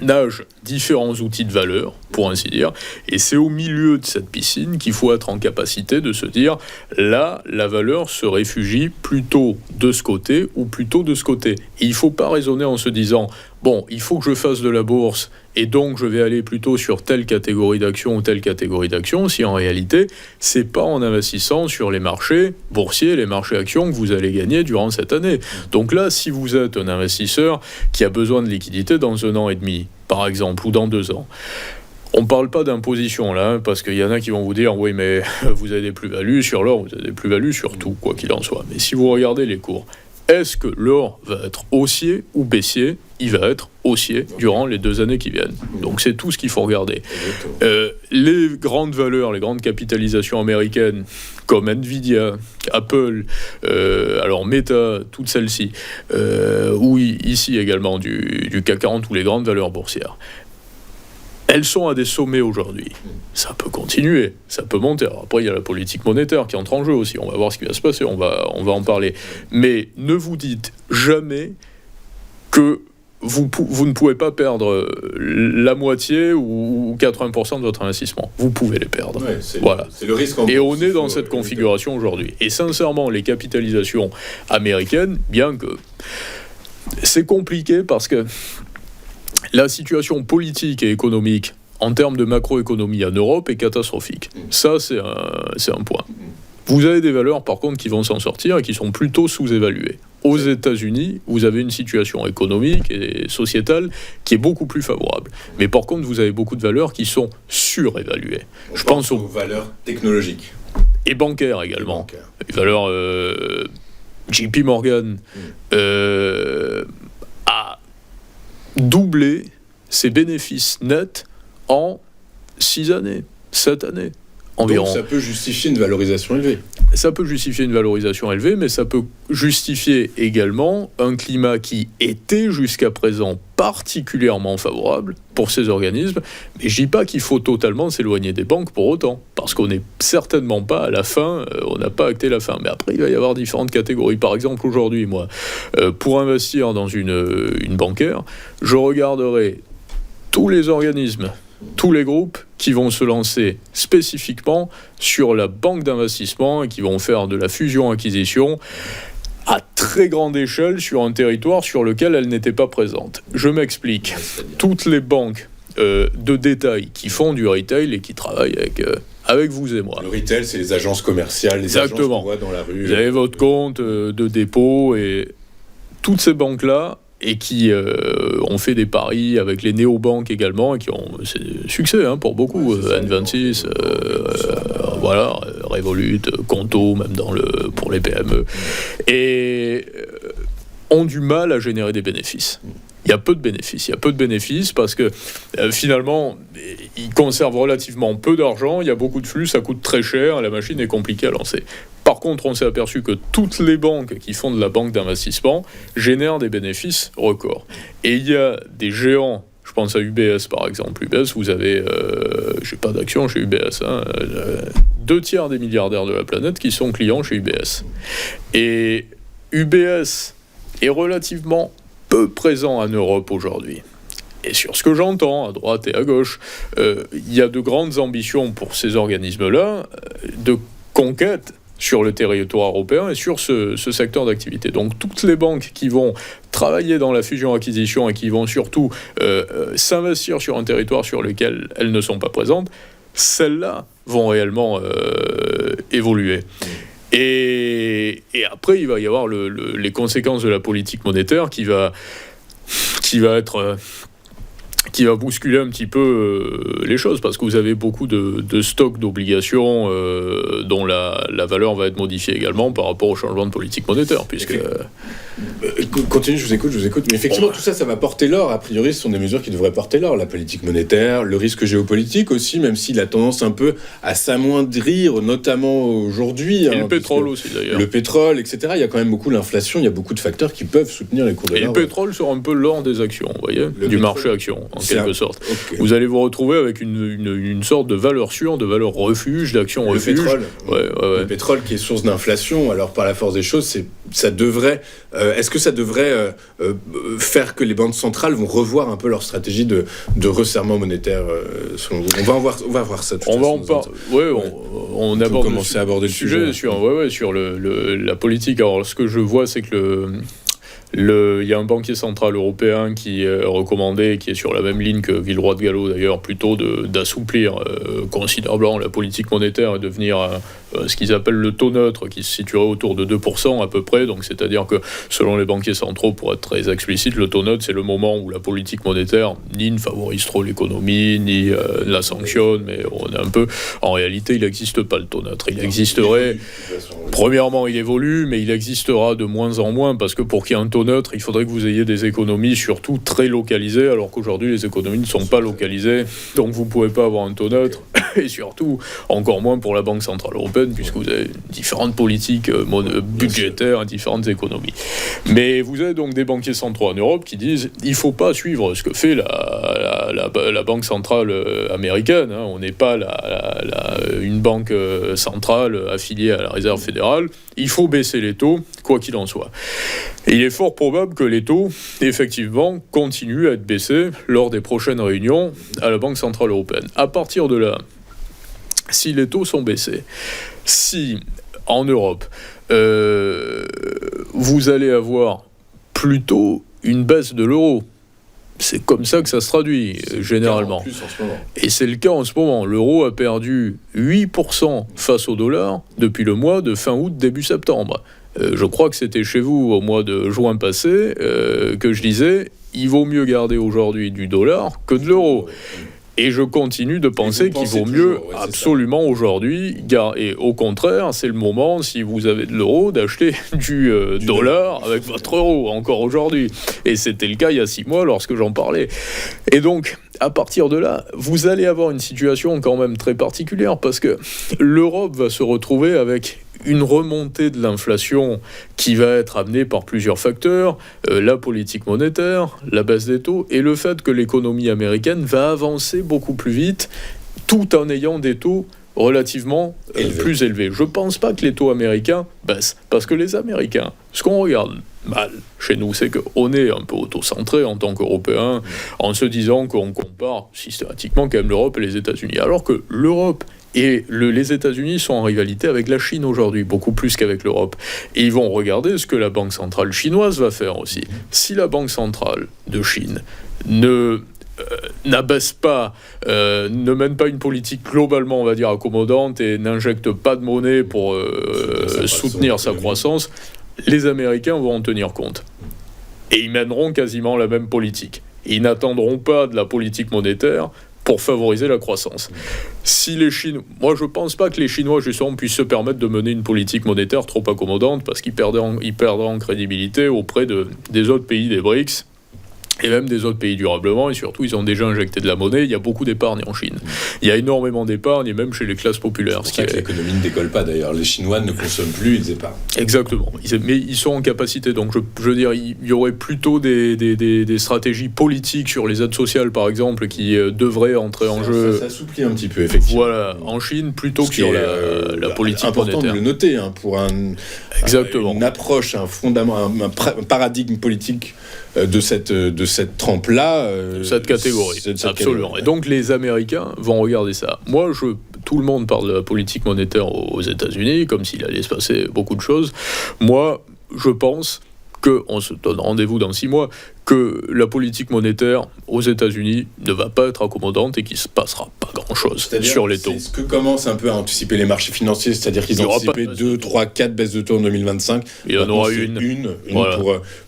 nagent différents outils de valeur, pour ainsi dire, et c'est au milieu de cette piscine qu'il faut être en capacité de se dire, là, la valeur se réfugie plutôt de ce côté ou plutôt de ce côté. Et il ne faut pas raisonner en se disant, bon, il faut que je fasse de la bourse, et donc je vais aller plutôt sur telle catégorie d'action ou telle catégorie d'action, si en réalité, c'est pas en investissant sur les marchés boursiers, les marchés actions que vous allez gagner durant cette année. Donc là, si vous êtes un investisseur qui a besoin de liquidité dans 1 an et demi, par exemple, ou dans 2 ans, on ne parle pas d'imposition là, hein, parce qu'il y en a qui vont vous dire oui, mais vous avez des plus-values sur l'or, vous avez des plus-values sur tout, quoi qu'il en soit. Mais si vous regardez les cours, est-ce que l'or va être haussier ou baissier ? Il va être haussier durant les 2 années qui viennent. Donc c'est tout ce qu'il faut regarder. Les grandes valeurs, les grandes capitalisations américaines, comme Nvidia, Apple, alors Meta, toutes celles-ci, ou ici également du CAC 40 ou les grandes valeurs boursières, elles sont à des sommets aujourd'hui. Ça peut continuer, ça peut monter. Alors après, il y a la politique monétaire qui entre en jeu aussi. On va voir ce qui va se passer, on va en parler. Mais ne vous dites jamais que vous ne pouvez pas perdre la moitié ou 80% de votre investissement. Vous pouvez les perdre. Ouais, c'est le risque. Et on est dans cette configuration aujourd'hui. Et sincèrement, les capitalisations américaines, bien que c'est compliqué parce que la situation politique et économique en termes de macroéconomie en Europe est catastrophique. Ça, c'est un point. Vous avez des valeurs, par contre, qui vont s'en sortir et qui sont plutôt sous-évaluées. Aux États-Unis, vous avez une situation économique et sociétale qui est beaucoup plus favorable. Mais par contre, vous avez beaucoup de valeurs qui sont surévaluées. Je pense aux valeurs technologiques. Et bancaires également. Les valeurs... JP Morgan a doublé ses bénéfices nets en 6 années, 7 années environ. Donc ça peut justifier une valorisation élevée. Ça peut justifier une valorisation élevée, mais ça peut justifier également un climat qui était jusqu'à présent particulièrement favorable pour ces organismes. Mais je ne dis pas qu'il faut totalement s'éloigner des banques pour autant, parce qu'on n'est certainement pas à la fin, on n'a pas acté la fin. Mais après, il va y avoir différentes catégories. Par exemple, aujourd'hui, moi, pour investir dans une bancaire, je regarderai tous les organismes, tous les groupes qui vont se lancer spécifiquement sur la banque d'investissement et qui vont faire de la fusion-acquisition à très grande échelle sur un territoire sur lequel elle n'était pas présente. Je m'explique. Toutes les banques de détail qui font du retail et qui travaillent avec vous et moi. Le retail, c'est les agences commerciales, les agences qu'on voit dans la rue. Vous avez votre compte de dépôt et toutes ces banques-là et qui ont fait des paris avec les néobanques également, et qui ont succès pour beaucoup, N26, voilà, Revolut, Conto, même pour les PME, et ont du mal à générer des bénéfices. Il y a peu de bénéfices parce que finalement, ils conservent relativement peu d'argent, il y a beaucoup de flux, ça coûte très cher, la machine est compliquée à lancer. Par contre, on s'est aperçu que toutes les banques qui font de la banque d'investissement génèrent des bénéfices records. Et il y a des géants, je pense à UBS par exemple. UBS, vous avez, je n'ai pas d'action chez UBS, 2/3 des milliardaires de la planète qui sont clients chez UBS. Et UBS est relativement peu présent en Europe aujourd'hui. Et sur ce que j'entends, à droite et à gauche, il y a de grandes ambitions pour ces organismes-là de conquête sur le territoire européen et sur ce secteur d'activité. Donc toutes les banques qui vont travailler dans la fusion-acquisition et qui vont surtout s'investir sur un territoire sur lequel elles ne sont pas présentes, celles-là vont réellement évoluer. Et après, il va y avoir les conséquences de la politique monétaire qui va bousculer un petit peu les choses, parce que vous avez beaucoup de stocks d'obligations dont la valeur va être modifiée également par rapport au changement de politique monétaire, puisque... Continue, je vous écoute. Mais effectivement, tout ça va porter l'or. A priori, ce sont des mesures qui devraient porter l'or. La politique monétaire, le risque géopolitique aussi, même s'il a tendance un peu à s'amoindrir, notamment aujourd'hui. Et le pétrole aussi, d'ailleurs. Le pétrole, etc. Il y a quand même beaucoup l'inflation. Il y a beaucoup de facteurs qui peuvent soutenir les cours de l'or. Et le pétrole sera un peu l'or des actions, vous voyez, du marché actions, en quelque sorte. Okay. Vous allez vous retrouver avec une sorte de valeur sûre, de valeur refuge, d'action refuge. Le pétrole qui est source d'inflation. Alors, par la force des choses, ça devrait... est-ce que ça devrait faire que les banques centrales vont revoir un peu leur stratégie de resserrement monétaire selon vous ? On va voir ça tout à l'heure. On aborde commencer à aborder le sujet sur la politique. Alors, ce que je vois, c'est que il y a un banquier central européen qui est recommandé, qui est sur la même ligne que Villeroy de Galhau d'ailleurs, plutôt d'assouplir considérablement la politique monétaire et de venir à ce qu'ils appellent le taux neutre, qui se situerait autour de 2% à peu près. Donc c'est-à-dire que selon les banquiers centraux, pour être très explicite, le taux neutre, c'est le moment où la politique monétaire ni ne favorise trop l'économie, ni la sanctionne, mais on est un peu... En réalité, il n'existe pas le taux neutre. Il existerait... Premièrement, il évolue, mais il existera de moins en moins, parce que pour qu'il y ait un taux neutre, il faudrait que vous ayez des économies surtout très localisées, alors qu'aujourd'hui les économies ne sont pas localisées, donc vous ne pouvez pas avoir un taux neutre, et surtout encore moins pour la Banque Centrale Européenne, puisque vous avez différentes politiques budgétaires, différentes économies. Mais vous avez donc des banquiers centraux en Europe qui disent il ne faut pas suivre ce que fait la Banque Centrale américaine, on n'est pas une banque centrale affiliée à la Réserve fédérale, il faut baisser les taux, quoi qu'il en soit. Et il est fort probable que les taux, effectivement, continuent à être baissés lors des prochaines réunions à la Banque Centrale Européenne. À partir de là, si les taux sont baissés, si, en Europe, vous allez avoir plutôt une baisse de l'euro c'est comme ça que ça se traduit, généralement. Plus en ce moment. Et c'est le cas en ce moment. L'euro a perdu 8% face au dollar depuis le mois de fin août, début septembre. Je crois que c'était chez vous au mois de juin passé que je disais il vaut mieux garder aujourd'hui du dollar que de l'euro. Et je continue de penser qu'il vaut mieux absolument aujourd'hui. Et au contraire, c'est le moment, si vous avez de l'euro, d'acheter du dollar avec votre euro, encore aujourd'hui. Et c'était le cas il y a 6 mois lorsque j'en parlais. Et donc, à partir de là, vous allez avoir une situation quand même très particulière parce que l'Europe va se retrouver avec une remontée de l'inflation qui va être amenée par plusieurs facteurs, la politique monétaire, la baisse des taux et le fait que l'économie américaine va avancer beaucoup plus vite tout en ayant des taux relativement plus élevés. Je ne pense pas que les taux américains baissent parce que les Américains, ce qu'on regarde mal chez nous, c'est qu'on est un peu auto-centré en tant qu'Européens en se disant qu'on compare systématiquement quand même l'Europe et les États-Unis, alors que l'Europe et les États-Unis sont en rivalité avec la Chine aujourd'hui, beaucoup plus qu'avec l'Europe. Et ils vont regarder ce que la Banque centrale chinoise va faire aussi. Si la Banque centrale de Chine n'abaisse pas, ne mène pas une politique globalement, on va dire, accommodante et n'injecte pas de monnaie pour soutenir sa croissance, les Américains vont en tenir compte. Et ils mèneront quasiment la même politique. Ils n'attendront pas de la politique monétaire pour favoriser la croissance. Si les Chinois, moi je pense pas que les Chinois justement puissent se permettre de mener une politique monétaire trop accommodante parce qu'ils perdraient en crédibilité auprès des autres pays des BRICS et même des autres pays durablement, et surtout ils ont déjà injecté de la monnaie, il y a beaucoup d'épargne en Chine. Il y a énormément d'épargne, et même chez les classes populaires. C'est pour ça que l'économie ne décolle pas d'ailleurs, les Chinois ne consomment plus, ils épargnent. Exactement, mais ils sont en capacité, donc je veux dire, il y aurait plutôt des stratégies politiques sur les aides sociales par exemple, qui devraient entrer en jeu. Ça s'assouplit un petit peu, effectivement. Voilà, en Chine, plutôt que sur la politique important monétaire. De le noter, pour une approche, un paradigme politique de cette trempe-là. Cette catégorie, absolument. Et donc les Américains vont regarder ça. Moi, tout le monde parle de la politique monétaire aux États-Unis, comme s'il allait se passer beaucoup de choses. Moi, je pense qu'on se donne rendez-vous dans 6 mois, que la politique monétaire aux États-Unis ne va pas être accommodante et qu'il ne se passera pas grand-chose sur les taux. C'est ce que commencent un peu à anticiper les marchés financiers, c'est-à-dire qu'ils ont anticipé 2, 3, 4 baisses de taux en 2025. Il y en aura une voilà.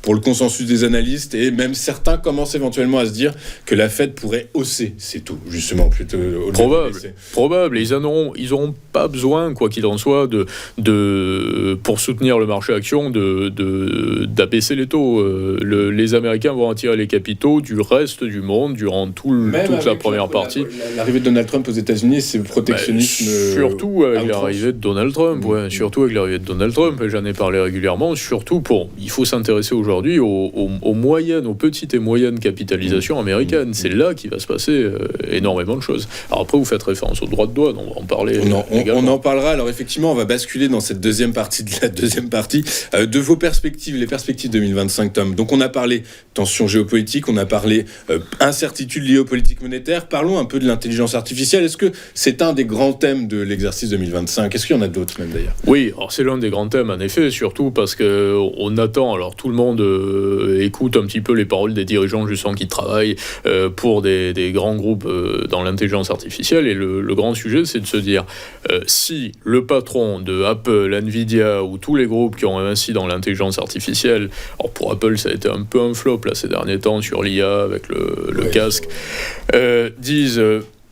pour le consensus des analystes, et même certains commencent éventuellement à se dire que la Fed pourrait hausser ses taux, justement, plutôt probable. Ils n'auront pas besoin, quoi qu'il en soit, pour soutenir le marché action, d'abaisser les taux. Les Américains vont attirer les capitaux du reste du monde durant toute la première partie. L'arrivée de Donald Trump aux États-Unis, c'est le protectionnisme. Surtout avec l'arrivée de Donald Trump, surtout avec l'arrivée de Donald Trump, et j'en ai parlé régulièrement. Surtout il faut s'intéresser aujourd'hui aux petites et moyennes capitalisations américaines. C'est là qu'il va se passer énormément de choses. Alors après, vous faites référence aux droits de douane, on va en parler. On en parlera. Alors effectivement, on va basculer dans cette deuxième partie de vos perspectives, les perspectives 2025, Tom. Donc on a parlé tension géopolitique, on a parlé incertitude liée aux politiques monétaires. Parlons un peu de l'intelligence artificielle. Est-ce que c'est un des grands thèmes de l'exercice 2025 ? Est-ce qu'il y en a d'autres même d'ailleurs ? Oui, alors c'est l'un des grands thèmes en effet, surtout parce qu'on attend, alors tout le monde écoute un petit peu les paroles des dirigeants justement qui travaillent pour des grands groupes dans l'intelligence artificielle, et le grand sujet c'est de se dire si le patron de Apple, Nvidia ou tous les groupes qui ont investi dans l'intelligence artificielle, alors pour Apple ça a été un peu un flop là ces derniers temps sur l'IA avec le casque, disent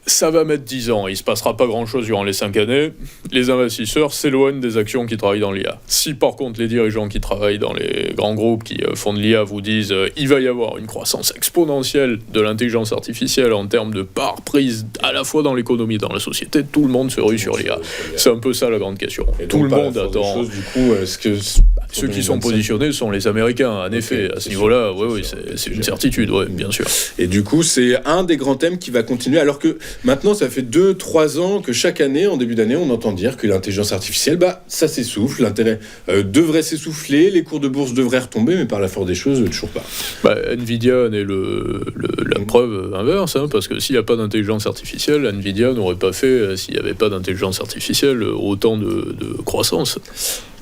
ça va mettre 10 ans, il ne se passera pas grand-chose durant les 5 années, les investisseurs s'éloignent des actions qui travaillent dans l'IA. Si par contre les dirigeants qui travaillent dans les grands groupes qui font de l'IA vous disent il va y avoir une croissance exponentielle de l'intelligence artificielle en termes de part prise à la fois dans l'économie et dans la société, tout le monde se rue sur l'IA. C'est un peu ça la grande question. Et tout le monde attend. Ceux qui sont positionnés sont les Américains, en effet. À ce niveau-là, oui, c'est une certitude, bien sûr. Et du coup, c'est un des grands thèmes qui va continuer, alors que maintenant, ça fait 2-3 ans que chaque année, en début d'année, on entend dire que l'intelligence artificielle, ça s'essouffle, l'intérêt devrait s'essouffler, les cours de bourse devraient retomber, mais par la force des choses, toujours pas. Nvidia en est la preuve inverse, parce que s'il n'y a pas d'intelligence artificielle, Nvidia n'aurait pas fait, s'il n'y avait pas d'intelligence artificielle, autant de croissance.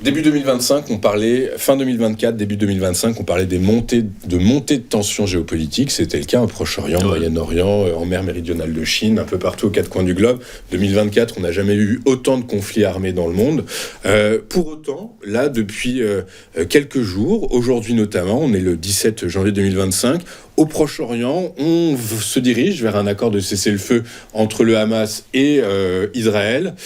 Début 2025, on parlait, fin 2024, début 2025, on parlait des montées de tensions géopolitiques. C'était le cas au Proche-Orient, Moyen-Orient, en mer méridionale de Chine, un peu partout aux quatre coins du globe. 2024, on n'a jamais eu autant de conflits armés dans le monde. Pour autant, là, depuis quelques jours, aujourd'hui notamment, on est le 17 janvier 2025, au Proche-Orient, on se dirige vers un accord de cessez-le-feu entre le Hamas et Israël.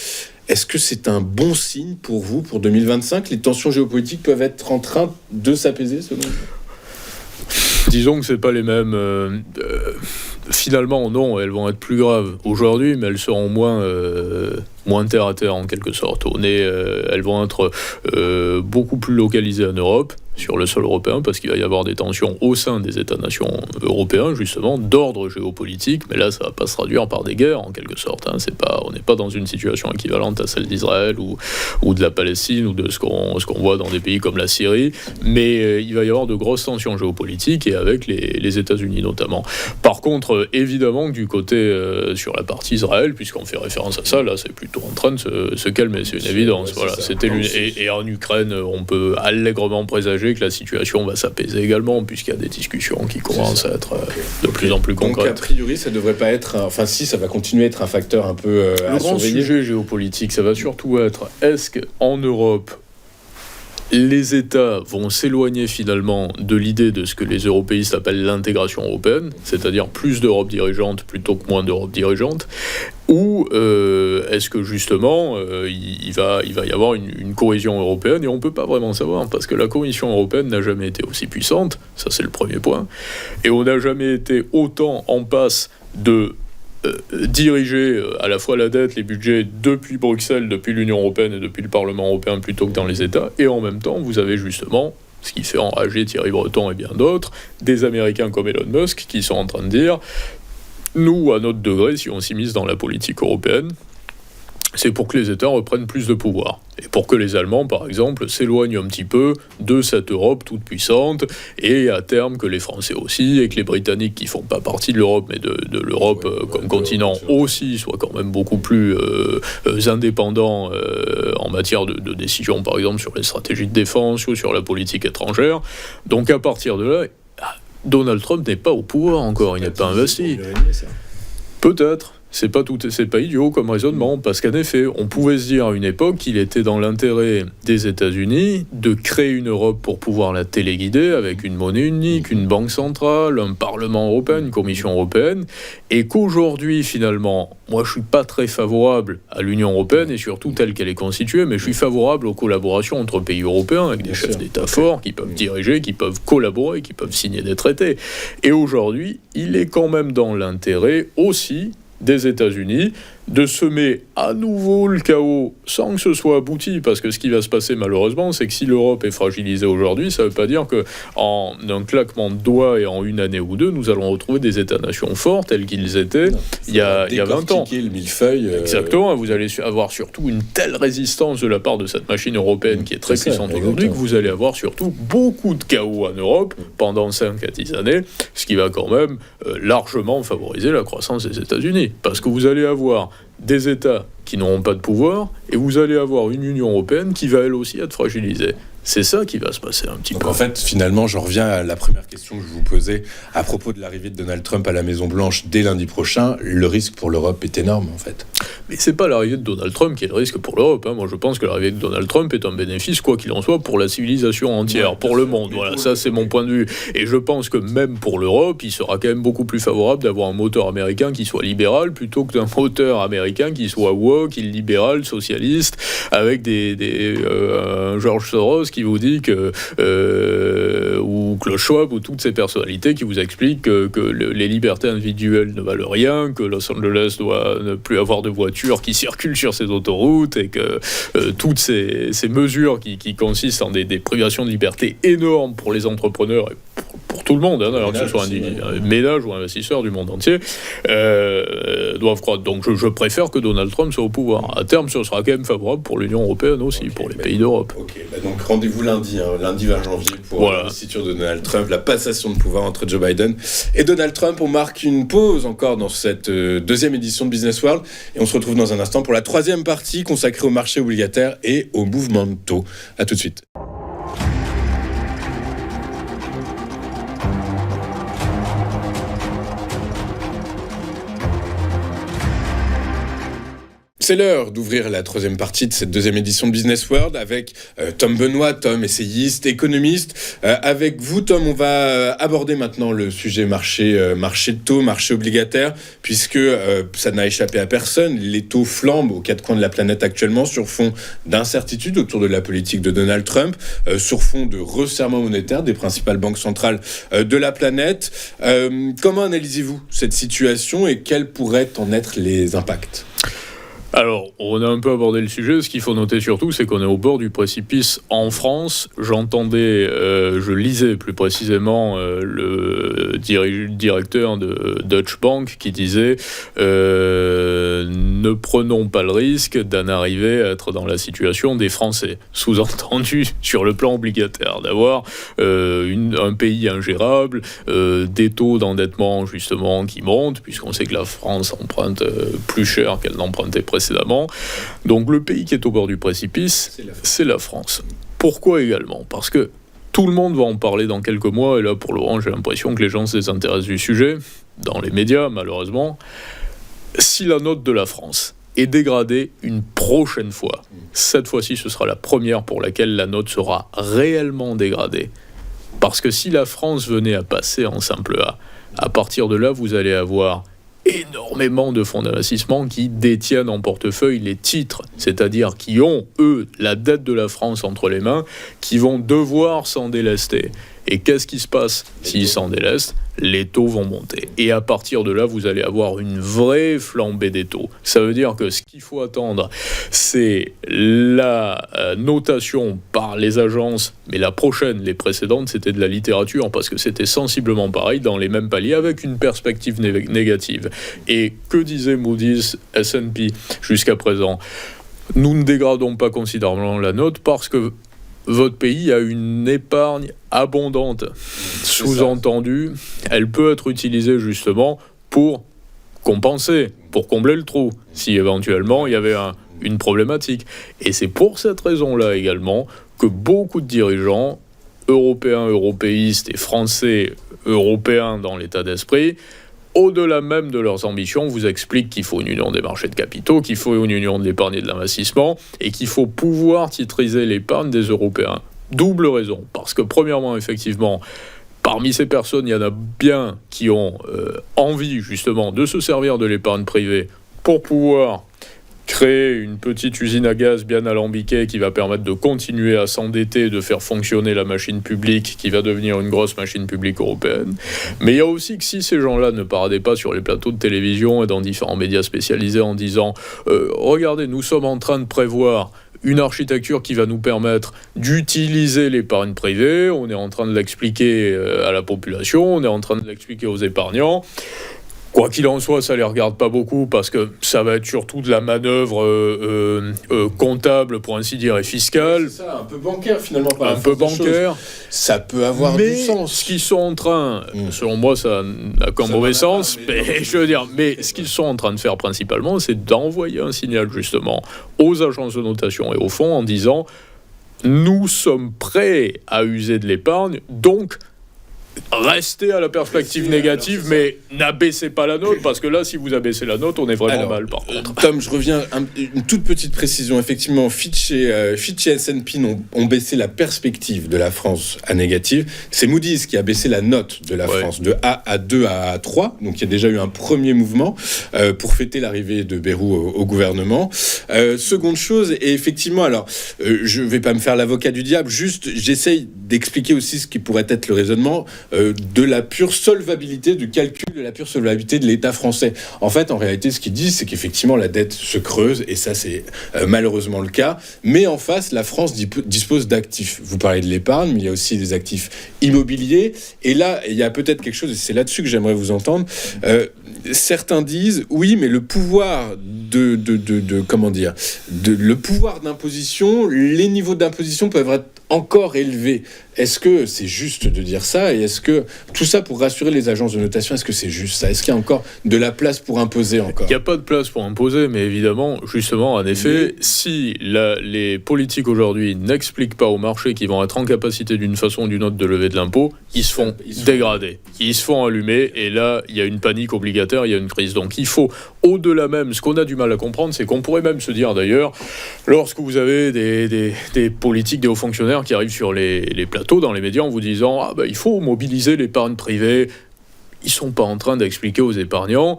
Est-ce que c'est un bon signe pour vous, pour 2025 ? Les tensions géopolitiques peuvent être en train de s'apaiser, selon vous ? Disons que c'est pas les mêmes. Finalement, non, elles vont être plus graves aujourd'hui, mais elles seront moins terre à terre en quelque sorte. Elles vont être beaucoup plus localisées en Europe, sur le sol européen, parce qu'il va y avoir des tensions au sein des États-nations européens, justement, d'ordre géopolitique, mais là, ça ne va pas se traduire par des guerres, en quelque sorte. On n'est pas dans une situation équivalente à celle d'Israël ou de la Palestine, ou de ce qu'on voit dans des pays comme la Syrie, mais il va y avoir de grosses tensions géopolitiques, et avec les États-Unis notamment. Par contre, évidemment que du côté, sur la partie Israël, puisqu'on fait référence à ça, là, c'est plutôt en train de se calmer, c'est une évidence. Voilà. Et en Ukraine, on peut allègrement présager que la situation va s'apaiser également, puisqu'il y a des discussions qui commencent à être de plus en plus concrètes. Donc, a priori, ça devrait pas être... Enfin, si, ça va continuer à être un facteur un peu à surveiller. Le grand sujet géopolitique, ça va surtout être, est-ce qu'en Europe, les États vont s'éloigner finalement de l'idée de ce que les européistes appellent l'intégration européenne, c'est-à-dire plus d'Europe dirigeante plutôt que moins d'Europe dirigeante, ou est-ce que justement il va y avoir une cohésion européenne, et on ne peut pas vraiment savoir, parce que la cohésion européenne n'a jamais été aussi puissante, ça c'est le premier point, et on n'a jamais été autant en passe de diriger à la fois la dette, les budgets depuis Bruxelles, depuis l'Union européenne et depuis le Parlement européen plutôt que dans les États, et en même temps vous avez justement, ce qui fait enrager Thierry Breton et bien d'autres, des Américains comme Elon Musk qui sont en train de dire nous, à notre degré, si on s'immisce dans la politique européenne, c'est pour que les États reprennent plus de pouvoir. Et pour que les Allemands, par exemple, s'éloignent un petit peu de cette Europe toute puissante, et à terme que les Français aussi, et que les Britanniques, qui ne font pas partie de l'Europe, mais de l'Europe comme continent aussi, soient quand même beaucoup plus indépendants en matière de décision, par exemple, sur les stratégies de défense ou sur la politique étrangère. Donc à partir de là, Donald Trump n'est pas au pouvoir encore, il n'est pas investi. Peut-être. C'est pas idiot comme raisonnement, parce qu'en effet, on pouvait se dire à une époque qu'il était dans l'intérêt des États-Unis de créer une Europe pour pouvoir la téléguider avec une monnaie unique, une banque centrale, un Parlement européen, une Commission européenne, et qu'aujourd'hui, finalement, moi je suis pas très favorable à l'Union européenne, et surtout telle qu'elle est constituée, mais je suis favorable aux collaborations entre pays européens, avec des chefs d'État forts qui peuvent diriger, qui peuvent collaborer, qui peuvent signer des traités. Et aujourd'hui, il est quand même dans l'intérêt aussi des États-Unis de semer à nouveau le chaos sans que ce soit abouti, parce que ce qui va se passer malheureusement, c'est que si l'Europe est fragilisée aujourd'hui, ça ne veut pas dire qu'en un claquement de doigts et en une année ou deux, nous allons retrouver des États-nations forts tels qu'ils étaient il y a 20 ans. Le millefeuille. Exactement, vous allez avoir surtout une telle résistance de la part de cette machine européenne qui est très puissante aujourd'hui, que vous allez avoir surtout beaucoup de chaos en Europe pendant 5 à 10 années, ce qui va quand même largement favoriser la croissance des États-Unis, parce que vous allez avoir des États qui n'auront pas de pouvoir, et vous allez avoir une Union européenne qui va elle aussi être fragilisée. C'est ça qui va se passer un petit peu. En fait, finalement, je reviens à la première question que je vous posais à propos de l'arrivée de Donald Trump à la Maison-Blanche dès lundi prochain. Le risque pour l'Europe est énorme, en fait. Mais c'est pas l'arrivée de Donald Trump qui est le risque pour l'Europe. Moi, je pense que l'arrivée de Donald Trump est un bénéfice, quoi qu'il en soit, pour la civilisation entière, pour le monde. Voilà, ça, c'est mon point de vue. Et je pense que même pour l'Europe, il sera quand même beaucoup plus favorable d'avoir un moteur américain qui soit libéral plutôt que d'un moteur américain qui soit woke, libéral, socialiste, avec George Soros qui vous dit que ou Klaus Schwab ou toutes ces personnalités qui vous expliquent que les libertés individuelles ne valent rien, que Los Angeles doit ne plus avoir de voitures qui circulent sur ces autoroutes, et que toutes ces mesures qui consistent en des privations de liberté énormes pour les entrepreneurs et pour tout le monde, alors que ce soit un ménage ou un investisseur du monde entier, doivent croître. Donc je préfère que Donald Trump soit au pouvoir. À terme, ce sera quand même favorable pour l'Union européenne aussi, pour les pays d'Europe. Donc rendez-vous lundi 20 janvier pour l'investiture de Donald Trump, la passation de pouvoir entre Joe Biden et Donald Trump. On marque une pause encore dans cette deuxième édition de Business World et on se retrouve dans un instant pour la troisième partie consacrée au marché obligataire et au mouvement de taux. À tout de suite. C'est l'heure d'ouvrir la troisième partie de cette deuxième édition de Business World avec Tom Benoît, Tom, essayiste, économiste. Avec vous, Tom, on va aborder maintenant le sujet marché de taux, marché obligataire, puisque ça n'a échappé à personne. Les taux flambent aux quatre coins de la planète actuellement sur fond d'incertitude autour de la politique de Donald Trump, sur fond de resserrement monétaire des principales banques centrales de la planète. Comment analysez-vous cette situation et quels pourraient en être les impacts ? Alors, on a un peu abordé le sujet. Ce qu'il faut noter surtout, c'est qu'on est au bord du précipice en France. Je lisais plus précisément le directeur de Deutsche Bank qui disait ne prenons pas le risque d'en arriver à être dans la situation des Français. Sous-entendu, sur le plan obligataire, d'avoir un pays ingérable, des taux d'endettement justement qui montent, puisqu'on sait que la France emprunte plus cher qu'elle n'empruntait précédemment. Donc le pays qui est au bord du précipice, c'est la France. Pourquoi également ? Parce que tout le monde va en parler dans quelques mois, et là pour Laurent, j'ai l'impression que les gens se désintéressent du sujet, dans les médias malheureusement. Si la note de la France est dégradée une prochaine fois, cette fois-ci ce sera la première pour laquelle la note sera réellement dégradée. Parce que si la France venait à passer en simple A, à partir de là vous allez avoir énormément de fonds d'investissement qui détiennent en portefeuille les titres, c'est-à-dire qui ont, eux, la dette de la France entre les mains, qui vont devoir s'en délester. Et qu'est-ce qui se passe s'ils s'en délestent ? Les taux vont monter. Et à partir de là, vous allez avoir une vraie flambée des taux. Ça veut dire que ce qu'il faut attendre, c'est la notation par les agences, mais la prochaine, les précédentes, c'était de la littérature, parce que c'était sensiblement pareil, dans les mêmes paliers, avec une perspective négative. Et que disait Moody's, S&P jusqu'à présent ? Nous ne dégradons pas considérablement la note parce que votre pays a une épargne abondante. Sous-entendu, elle peut être utilisée justement pour compenser, pour combler le trou, si éventuellement il y avait une problématique. Et c'est pour cette raison-là également que beaucoup de dirigeants européens, européistes et français européens dans l'état d'esprit, au-delà même de leurs ambitions, vous expliquent qu'il faut une union des marchés de capitaux, qu'il faut une union de l'épargne et de l'investissement, et qu'il faut pouvoir titriser l'épargne des Européens. Double raison, parce que premièrement, effectivement, parmi ces personnes, il y en a bien qui ont envie justement de se servir de l'épargne privée pour pouvoir créer une petite usine à gaz bien alambiquée qui va permettre de continuer à s'endetter, de faire fonctionner la machine publique qui va devenir une grosse machine publique européenne. Mais il y a aussi que si ces gens-là ne paradaient pas sur les plateaux de télévision et dans différents médias spécialisés en disant « Regardez, nous sommes en train de prévoir une architecture qui va nous permettre d'utiliser l'épargne privée, on est en train de l'expliquer à la population, on est en train de l'expliquer aux épargnants ». Quoi qu'il en soit, ça ne les regarde pas beaucoup parce que ça va être surtout de la manœuvre comptable, pour ainsi dire, et fiscale. C'est ça, un peu bancaire finalement. Un peu bancaire. Ça peut avoir du sens. Ce qu'ils sont en train, selon moi, ça n'a qu'un mauvais sens, mais ce qu'ils sont en train de faire principalement, c'est d'envoyer un signal justement aux agences de notation et aux fonds en disant « Nous sommes prêts à user de l'épargne, donc... » Restez à la perspective négative, mais n'abaissez pas la note, parce que là, si vous abaissez la note, on est vraiment mal, par contre. Tom, je reviens, une toute petite précision. Effectivement, Fitch et S&P ont baissé la perspective de la France à négative. C'est Moody's qui a baissé la note de la France de A à 2 à 3. Donc, il y a déjà eu un premier mouvement pour fêter l'arrivée de Bayrou au gouvernement. Seconde chose, et effectivement, alors, je ne vais pas me faire l'avocat du diable, juste, j'essaye d'expliquer aussi ce qui pourrait être le raisonnement de la pure solvabilité, du calcul de la pure solvabilité de l'État français. En fait, en réalité, ce qu'ils disent, c'est qu'effectivement, la dette se creuse, et ça, c'est malheureusement le cas. Mais en face, la France dispose d'actifs. Vous parlez de l'épargne, mais il y a aussi des actifs immobiliers. Et là, il y a peut-être quelque chose, et c'est là-dessus que j'aimerais vous entendre. Certains disent, oui, mais le pouvoir le pouvoir d'imposition, les niveaux d'imposition peuvent être encore élevés. Est-ce que c'est juste de dire ça? Et est-ce que tout ça pour rassurer les agences de notation, est-ce que c'est juste ça? Est-ce qu'il y a encore de la place pour imposer encore? Il n'y a pas de place pour imposer, mais évidemment, justement, en effet, si les politiques aujourd'hui n'expliquent pas au marché qu'ils vont être en capacité d'une façon ou d'une autre de lever de l'impôt, ils se font dégrader, ils se font allumer, et là, il y a une panique obligataire, il y a une crise. Donc il faut, au-delà même, ce qu'on a du mal à comprendre, c'est qu'on pourrait même se dire d'ailleurs, lorsque vous avez des politiques, des hauts fonctionnaires qui arrivent sur les plateaux, dans les médias en vous disant il faut mobiliser l'épargne privée. Ils ne sont pas en train d'expliquer aux épargnants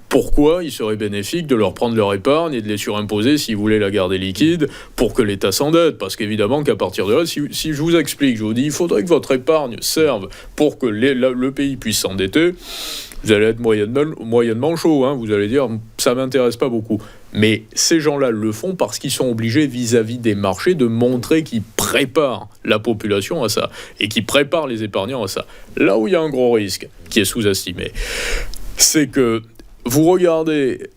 pourquoi il serait bénéfique de leur prendre leur épargne et de les surimposer s'ils voulaient la garder liquide pour que l'État s'endette. Parce qu'évidemment qu'à partir de là, si je vous explique, je vous dis il faudrait que votre épargne serve pour que le pays puisse s'endetter, vous allez être moyennement chaud. Vous allez dire ça ne m'intéresse pas beaucoup. Mais ces gens-là le font parce qu'ils sont obligés vis-à-vis des marchés de montrer qu'ils préparent la population à ça et qu'ils préparent les épargnants à ça. Là où il y a un gros risque qui est sous-estimé, c'est que vous regardez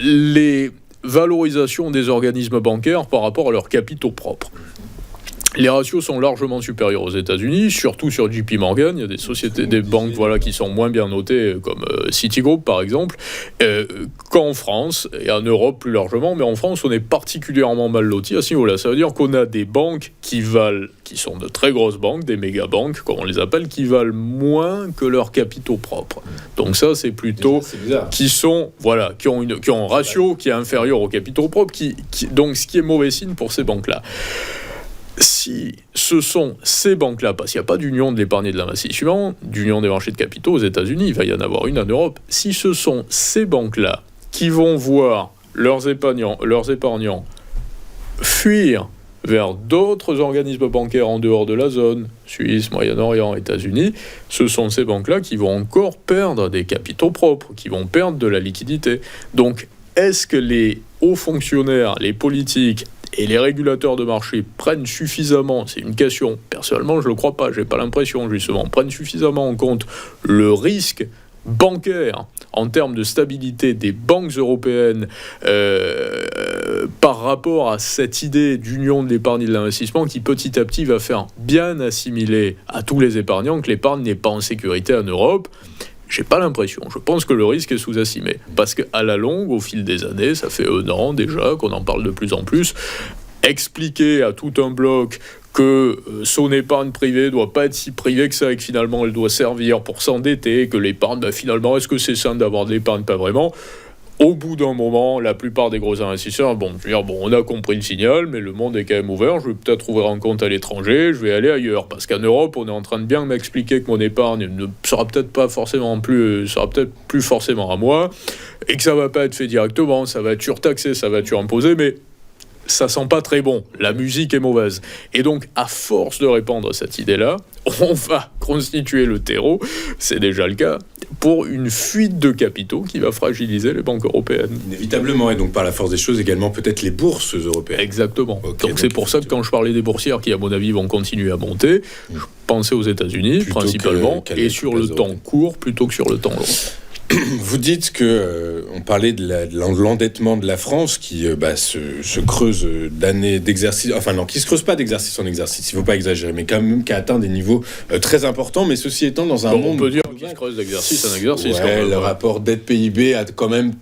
les valorisations des organismes bancaires par rapport à leurs capitaux propres. Les ratios sont largement supérieurs aux États-Unis, surtout sur JP Morgan. Il y a des sociétés, des banques qui sont moins bien notées, comme Citigroup par exemple, qu'en France et en Europe plus largement. Mais en France, on est particulièrement mal lotis à ce niveau-là. Ça veut dire qu'on a des banques qui sont de très grosses banques, des méga-banques, comme on les appelle, qui valent moins que leurs capitaux propres. Donc ça, c'est plutôt qui ont un ratio qui est inférieur aux capitaux propres, donc ce qui est mauvais signe pour ces banques-là. Si ce sont ces banques-là, parce qu'il n'y a pas d'union de l'épargne et de l'investissement, d'union des marchés de capitaux aux États-Unis, il va y en avoir une en Europe, si ce sont ces banques-là qui vont voir leurs épargnants fuir vers d'autres organismes bancaires en dehors de la zone, Suisse, Moyen-Orient, États-Unis, ce sont ces banques-là qui vont encore perdre des capitaux propres, qui vont perdre de la liquidité. Donc, est-ce que les hauts fonctionnaires, les politiques et les régulateurs de marché prennent suffisamment, c'est une question, personnellement je ne le crois pas, j'ai pas l'impression justement, prennent suffisamment en compte le risque bancaire en termes de stabilité des banques européennes par rapport à cette idée d'union de l'épargne et de l'investissement qui petit à petit va faire bien assimiler à tous les épargnants que l'épargne n'est pas en sécurité en Europe. J'ai pas l'impression. Je pense que le risque est sous-estimé. Parce qu'à la longue, au fil des années, ça fait 1 an déjà qu'on en parle de plus en plus, expliquer à tout un bloc que son épargne privée ne doit pas être si privée que ça et que finalement elle doit servir pour s'endetter, que l'épargne, finalement, est-ce que c'est sain d'avoir de l'épargne? Pas vraiment. Au bout d'un moment, la plupart des gros investisseurs, on a compris le signal, mais le monde est quand même ouvert, je vais peut-être ouvrir un compte à l'étranger, je vais aller ailleurs, parce qu'en Europe, on est en train de bien m'expliquer que mon épargne ne sera peut-être plus forcément à moi, et que ça va pas être fait directement, ça va être surtaxé, ça va être surimposé, mais ça sent pas très bon, la musique est mauvaise. Et donc, à force de répandre cette idée-là, on va constituer le terreau, c'est déjà le cas, pour une fuite de capitaux qui va fragiliser les banques européennes. Inévitablement, et donc par la force des choses également peut-être les bourses européennes. Exactement. Okay, donc c'est pour ça que quand je parlais des boursières qui à mon avis vont continuer à monter, je pensais aux États-Unis plutôt principalement, et sur le temps court plutôt que sur le temps long. Vous dites que on parlait de l'endettement de la France qui se creuse d'années d'exercice, qui se creuse pas d'exercice en exercice, il faut pas exagérer, mais quand même qui a atteint des niveaux très importants. Mais ceci étant, dans un monde, on peut dire qu'il se creuse d'exercice en exercice. Le rapport dette PIB a quand même,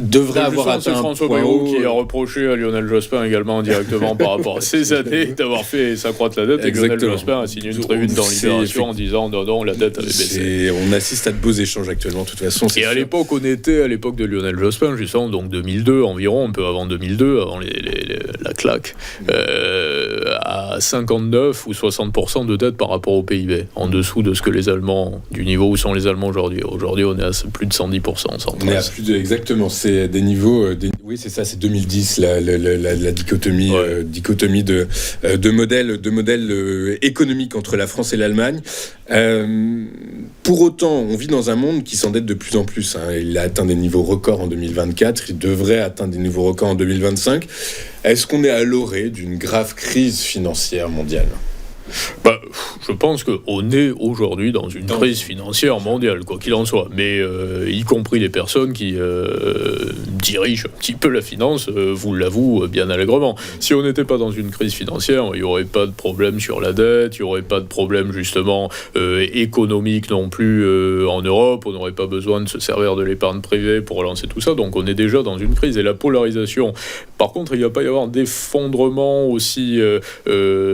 devrait avoir atteint. C'est François Bayrou qui a reproché à Lionel Jospin également directement par rapport à ces années d'avoir fait s'accroître la dette. Exactement. Et Lionel Jospin a signé une tribune dans Libération en disant non, la dette avait baissé. On assiste à de beaux échanges actuellement. De toute façon, et à l'époque, on était à l'époque de Lionel Jospin, justement, donc 2002 environ, un peu avant 2002, avant la claque, à 59 ou 60% de dette par rapport au PIB, en dessous de ce que les Allemands, du niveau où sont les Allemands aujourd'hui. Aujourd'hui, on est à plus de 110%. On est à plus de, exactement, c'est des niveaux Oui, c'est ça, c'est 2010, la dichotomie, dichotomie de modèles économiques entre la France et l'Allemagne. Pour autant, on vit dans un monde qui s'endette de plus en plus. Il a atteint des niveaux records en 2024, il devrait atteindre des niveaux records en 2025. Est-ce qu'on est à l'orée d'une grave crise financière mondiale ? Je pense qu'on est aujourd'hui dans une crise financière mondiale, quoi qu'il en soit. Mais y compris les personnes qui dirigent un petit peu la finance vous l'avouent bien allègrement. Si on n'était pas dans une crise financière, il n'y aurait pas de problème sur la dette, il n'y aurait pas de problème justement économique non plus en Europe. On n'aurait pas besoin de se servir de l'épargne privée pour relancer tout ça. Donc on est déjà dans une crise. Et la polarisation, par contre, il ne va pas y avoir d'effondrement aussi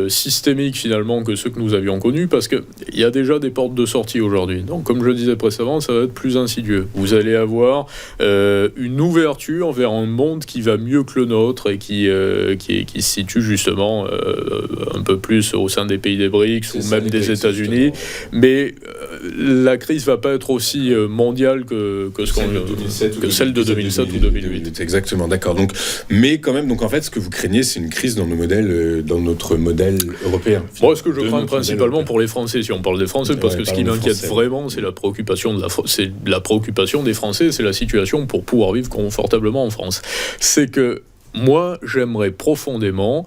systémique finalement que ceux que nous avions connus, parce qu'il y a déjà des portes de sortie aujourd'hui. Donc, comme je le disais précédemment, ça va être plus insidieux. Vous allez avoir une ouverture vers un monde qui va mieux que le nôtre et qui se situe justement un peu plus au sein des pays des BRICS ou même des États-Unis. Mais la crise ne va pas être aussi mondiale que celle de 2007 ou 2008. Exactement, d'accord. Donc, mais quand même, en fait, ce que vous craignez, c'est une crise dans notre modèle européen. Moi, ce que je crains principalement pour les Français, si on parle des Français, parce que ce qui m'inquiète vraiment, c'est la préoccupation des Français, c'est la situation pour pouvoir vivre confortablement en France. C'est que moi, j'aimerais profondément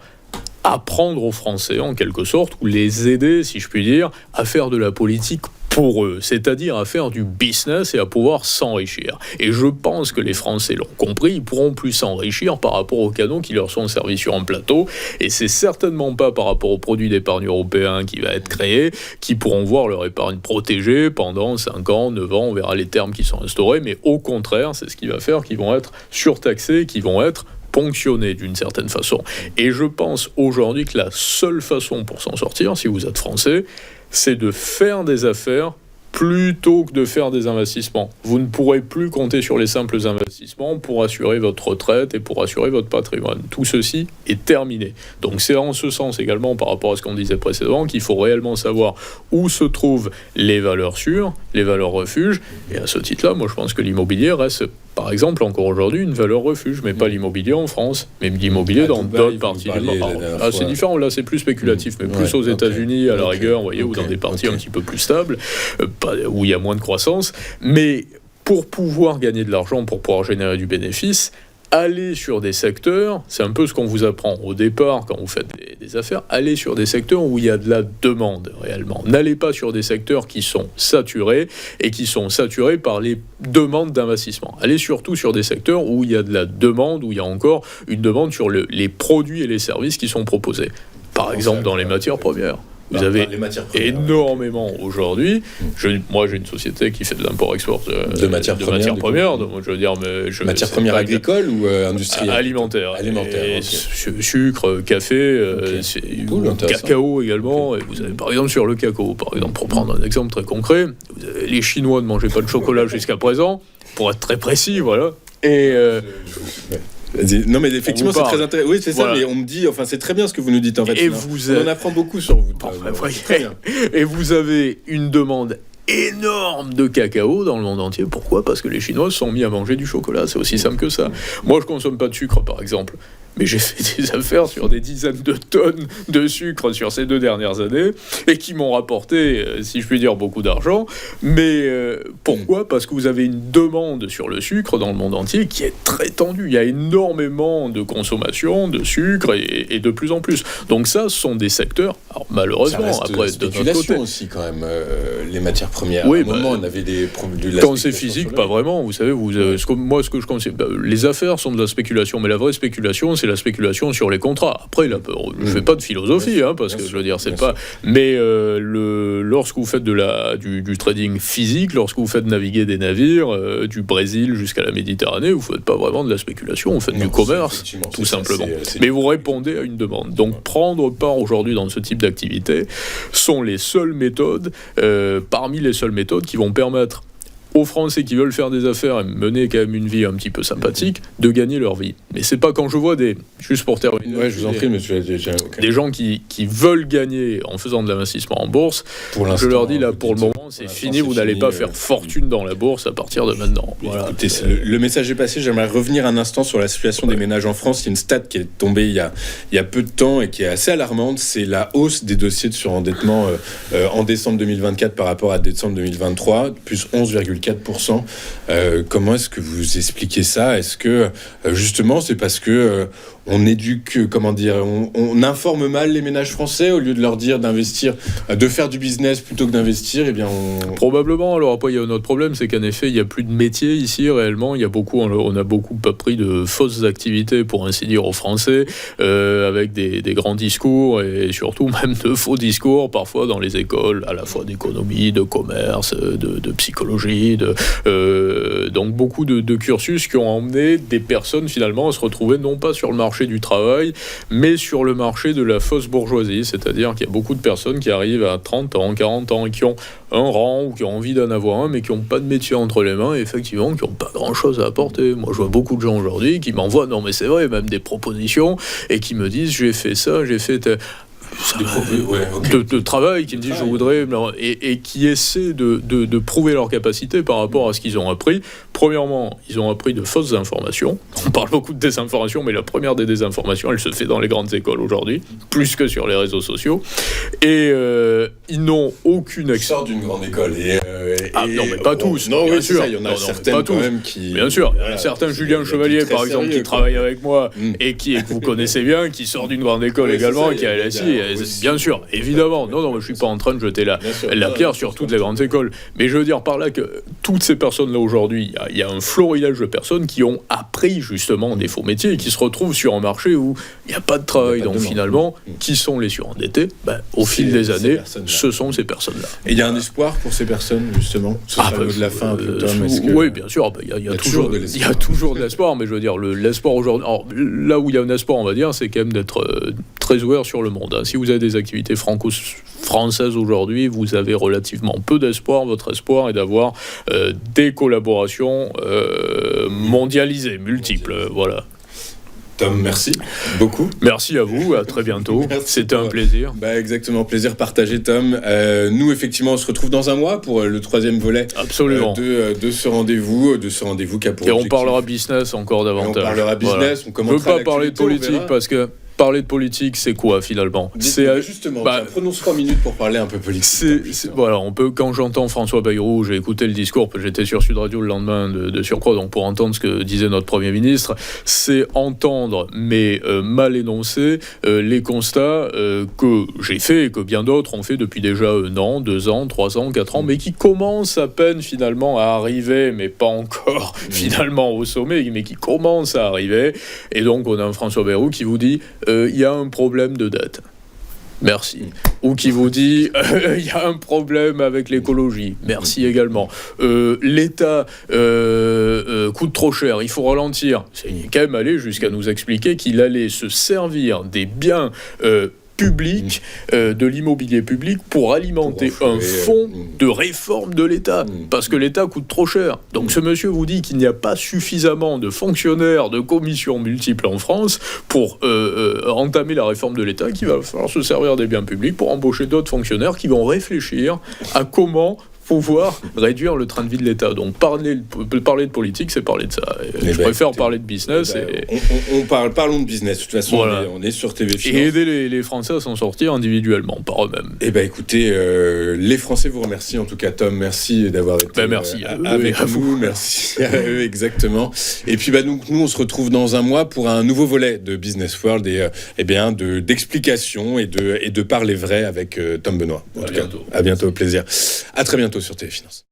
apprendre aux Français, en quelque sorte, ou les aider, si je puis dire, à faire de la politique pour eux, c'est-à-dire à faire du business et à pouvoir s'enrichir. Et je pense que les Français l'ont compris, ils pourront plus s'enrichir par rapport aux canaux qui leur sont servis sur un plateau, et c'est certainement pas par rapport aux produits d'épargne européens qui va être créé, qui pourront voir leur épargne protégée pendant 5 ans, 9 ans, on verra les termes qui sont instaurés, mais au contraire, c'est ce qui va faire qu'ils vont être surtaxés, qu'ils vont être ponctionnés d'une certaine façon. Et je pense aujourd'hui que la seule façon pour s'en sortir, si vous êtes Français, c'est de faire des affaires plutôt que de faire des investissements. Vous ne pourrez plus compter sur les simples investissements pour assurer votre retraite et pour assurer votre patrimoine. Tout ceci est terminé. Donc c'est en ce sens également, par rapport à ce qu'on disait précédemment, qu'il faut réellement savoir où se trouvent les valeurs sûres, les valeurs refuges. Et à ce titre-là, moi je pense que l'immobilier reste, par exemple, encore aujourd'hui, une valeur refuge, mais pas l'immobilier en France, mais l'immobilier dans d'autres parties du monde. C'est différent, là c'est plus spéculatif, mais plus aux États-Unis, à la rigueur, vous voyez, ou dans des parties un petit peu plus stables, où il y a moins de croissance. Mais pour pouvoir gagner de l'argent, pour pouvoir générer du bénéfice, aller sur des secteurs, c'est un peu ce qu'on vous apprend au départ quand vous faites des affaires, allez sur des secteurs où il y a de la demande réellement. N'allez pas sur des secteurs qui sont saturés et qui sont saturés par les demandes d'investissement. Allez surtout sur des secteurs où il y a de la demande, où il y a encore une demande sur les produits et les services qui sont proposés. Par exemple, dans les matières premières. Vous avez énormément aujourd'hui. Moi, j'ai une société qui fait de l'import-export de matières premières. Donc, je veux dire, matières premières agricoles ou industrielles ? Alimentaires. Sucre, café, cacao également. Et vous avez, par exemple, sur le cacao, par exemple, pour prendre un exemple très concret, vous avez les Chinois ne mangeaient pas de chocolat jusqu'à présent, pour être très précis, voilà. Et non mais effectivement c'est très intéressant. Oui c'est ça, mais on me dit, enfin c'est très bien ce que vous nous dites en fait. Et on en apprend beaucoup sur vous. Et vous avez une demande énorme de cacao dans le monde entier. Pourquoi ? Parce que les Chinois se sont mis à manger du chocolat. C'est aussi simple que ça. Moi je consomme pas de sucre par exemple. Mais j'ai fait des affaires sur des dizaines de tonnes de sucre sur ces 2 dernières années et qui m'ont rapporté, si je puis dire, beaucoup d'argent. Mais pourquoi ? Parce que vous avez une demande sur le sucre dans le monde entier qui est très tendue. Il y a énormément de consommation de sucre et de plus en plus. Donc ça, ce sont des secteurs, alors malheureusement, après de notre côté aussi quand même, les matières premières. Oui, à un moment, on avait des problèmes. Quand c'est physique, pas vraiment. Vous savez, moi, ce que je conseille, les affaires sont de la spéculation, mais la vraie spéculation, c'est la spéculation sur les contrats. Après, là, je ne fais pas de philosophie, parce que je veux dire, c'est pas. Mais lorsque vous faites du trading physique, lorsque vous faites naviguer des navires du Brésil jusqu'à la Méditerranée, vous ne faites pas vraiment de la spéculation, vous faites du commerce, tout simplement. Mais vous répondez à une demande. Donc, prendre part aujourd'hui dans ce type d'activité sont les seules méthodes, parmi les seules méthodes qui vont permettre aux Français qui veulent faire des affaires et mener quand même une vie un petit peu sympathique, de gagner leur vie. Mais c'est pas quand je vois juste pour terminer, je vous en prie, monsieur, des gens qui veulent gagner en faisant de l'investissement en bourse, je leur dis là pour le moment, c'est fini, vous n'allez pas faire fortune dans la bourse à partir de maintenant. Voilà. Écoutez, le message est passé. J'aimerais revenir un instant sur la situation des ménages en France. Il y a une stat qui est tombée il y a peu de temps et qui est assez alarmante. C'est la hausse des dossiers de surendettement en décembre 2024 par rapport à décembre 2023, plus 11,4%. Comment est-ce que vous expliquez ça ? Est-ce que justement c'est parce que on éduque, on informe mal les ménages français au lieu de leur dire d'investir, de faire du business plutôt que d'investir, eh bien Probablement. Alors après, il y a un autre problème, c'est qu'en effet, il n'y a plus de métier ici réellement. On a beaucoup appris de fausses activités, pour ainsi dire, aux Français, avec des grands discours et surtout même de faux discours, parfois dans les écoles, à la fois d'économie, de commerce, de psychologie, donc beaucoup de cursus qui ont emmené des personnes finalement à se retrouver non pas sur le marché du travail, mais sur le marché de la fausse bourgeoisie, c'est-à-dire qu'il y a beaucoup de personnes qui arrivent à 30 ans, 40 ans et qui ont un rang ou qui ont envie d'en avoir un, mais qui n'ont pas de métier entre les mains et effectivement qui n'ont pas grand-chose à apporter. Moi, je vois beaucoup de gens aujourd'hui qui m'envoient, non mais c'est vrai, même des propositions et qui me disent j'ai fait ça, j'ai fait... de travail qui me disent je voudrais et qui essaient de prouver leur capacité par rapport à ce qu'ils ont appris. Premièrement, ils ont appris de fausses informations. On parle beaucoup de désinformation, mais la première des désinformations, elle se fait dans les grandes écoles aujourd'hui, plus que sur les réseaux sociaux. Et ils n'ont aucune... Je sors d'une grande école. Non, mais pas tous. Non, bien sûr. Il y en a certaines quand même qui... Bien sûr. Voilà, certains, Julien Chevalier, par exemple, qui travaille avec moi et que vous connaissez bien, qui sort d'une grande école également, qui est à LSI. Bien sûr, évidemment. Non, je ne suis pas en train de jeter la pierre sur toutes les grandes écoles. Mais je veux dire par là que toutes ces personnes-là aujourd'hui, il y a un florilège de personnes qui ont appris justement des faux métiers et qui se retrouvent sur un marché où il n'y a pas de travail. Donc finalement, qui sont les surendettés ? Au fil des années, ce sont ces personnes-là. Et il y a un espoir pour ces personnes, justement ? Ce sera le mot de la fin, Tom. Oui, bien sûr. Il y a toujours de l'espoir. Mais je veux dire, l'espoir aujourd'hui... Alors, là où il y a un espoir, on va dire, c'est quand même d'être très ouvert sur le monde. Si vous avez des activités franco-françaises aujourd'hui, vous avez relativement peu d'espoir. Votre espoir est d'avoir des collaborations mondialisées, multiples. Voilà. Tom, merci beaucoup. Merci à vous, à très bientôt. C'était un plaisir. Exactement, plaisir partagé, Tom. Nous, effectivement, on se retrouve dans un mois pour le troisième volet de ce rendez-vous qui a pour objectif. Et on parlera business encore davantage. On parlera business, on commentera. Je ne veux pas parler de politique parce que parler de politique, c'est quoi finalement ? Justement, prenons 3 minutes pour parler un peu politique. Voilà, quand j'entends François Bayrou, j'ai écouté le discours, j'étais sur Sud Radio le lendemain de surcroît, donc pour entendre ce que disait notre Premier ministre, c'est entendre, mais mal énoncé, les constats que j'ai fait et que bien d'autres ont fait depuis déjà 1 an, 2 ans, 3 ans, 4 ans, mais qui commencent à peine finalement à arriver, mais pas encore finalement au sommet, mais qui commencent à arriver. Et donc on a un François Bayrou qui vous dit il y a un problème de dette. Merci. Ou qui vous dit il y a un problème avec l'écologie. Merci également. L'État coûte trop cher, il faut ralentir. C'est quand même allé jusqu'à nous expliquer qu'il allait se servir des biens public, de l'immobilier public pour alimenter un fonds de réforme de l'État, parce que l'État coûte trop cher. Donc ce monsieur vous dit qu'il n'y a pas suffisamment de fonctionnaires, de commissions multiples en France pour entamer la réforme de l'État, qu'il va falloir se servir des biens publics pour embaucher d'autres fonctionnaires qui vont réfléchir à comment pouvoir réduire le train de vie de l'État. Donc parler de politique, c'est parler de ça. Je préfère parler de business. Parlons de business. De toute façon, voilà. On est sur TV Finance. Et aider les Français à s'en sortir individuellement, par eux-mêmes. Écoutez, les Français vous remercient. En tout cas, Tom, merci d'avoir été merci avec nous. Merci à eux, exactement. Et puis, nous, on se retrouve dans un mois pour un nouveau volet de Business World d'explications et de parler vrai avec Tom Benoît. En tout cas, à bientôt, plaisir. À très bientôt sur TV Finance.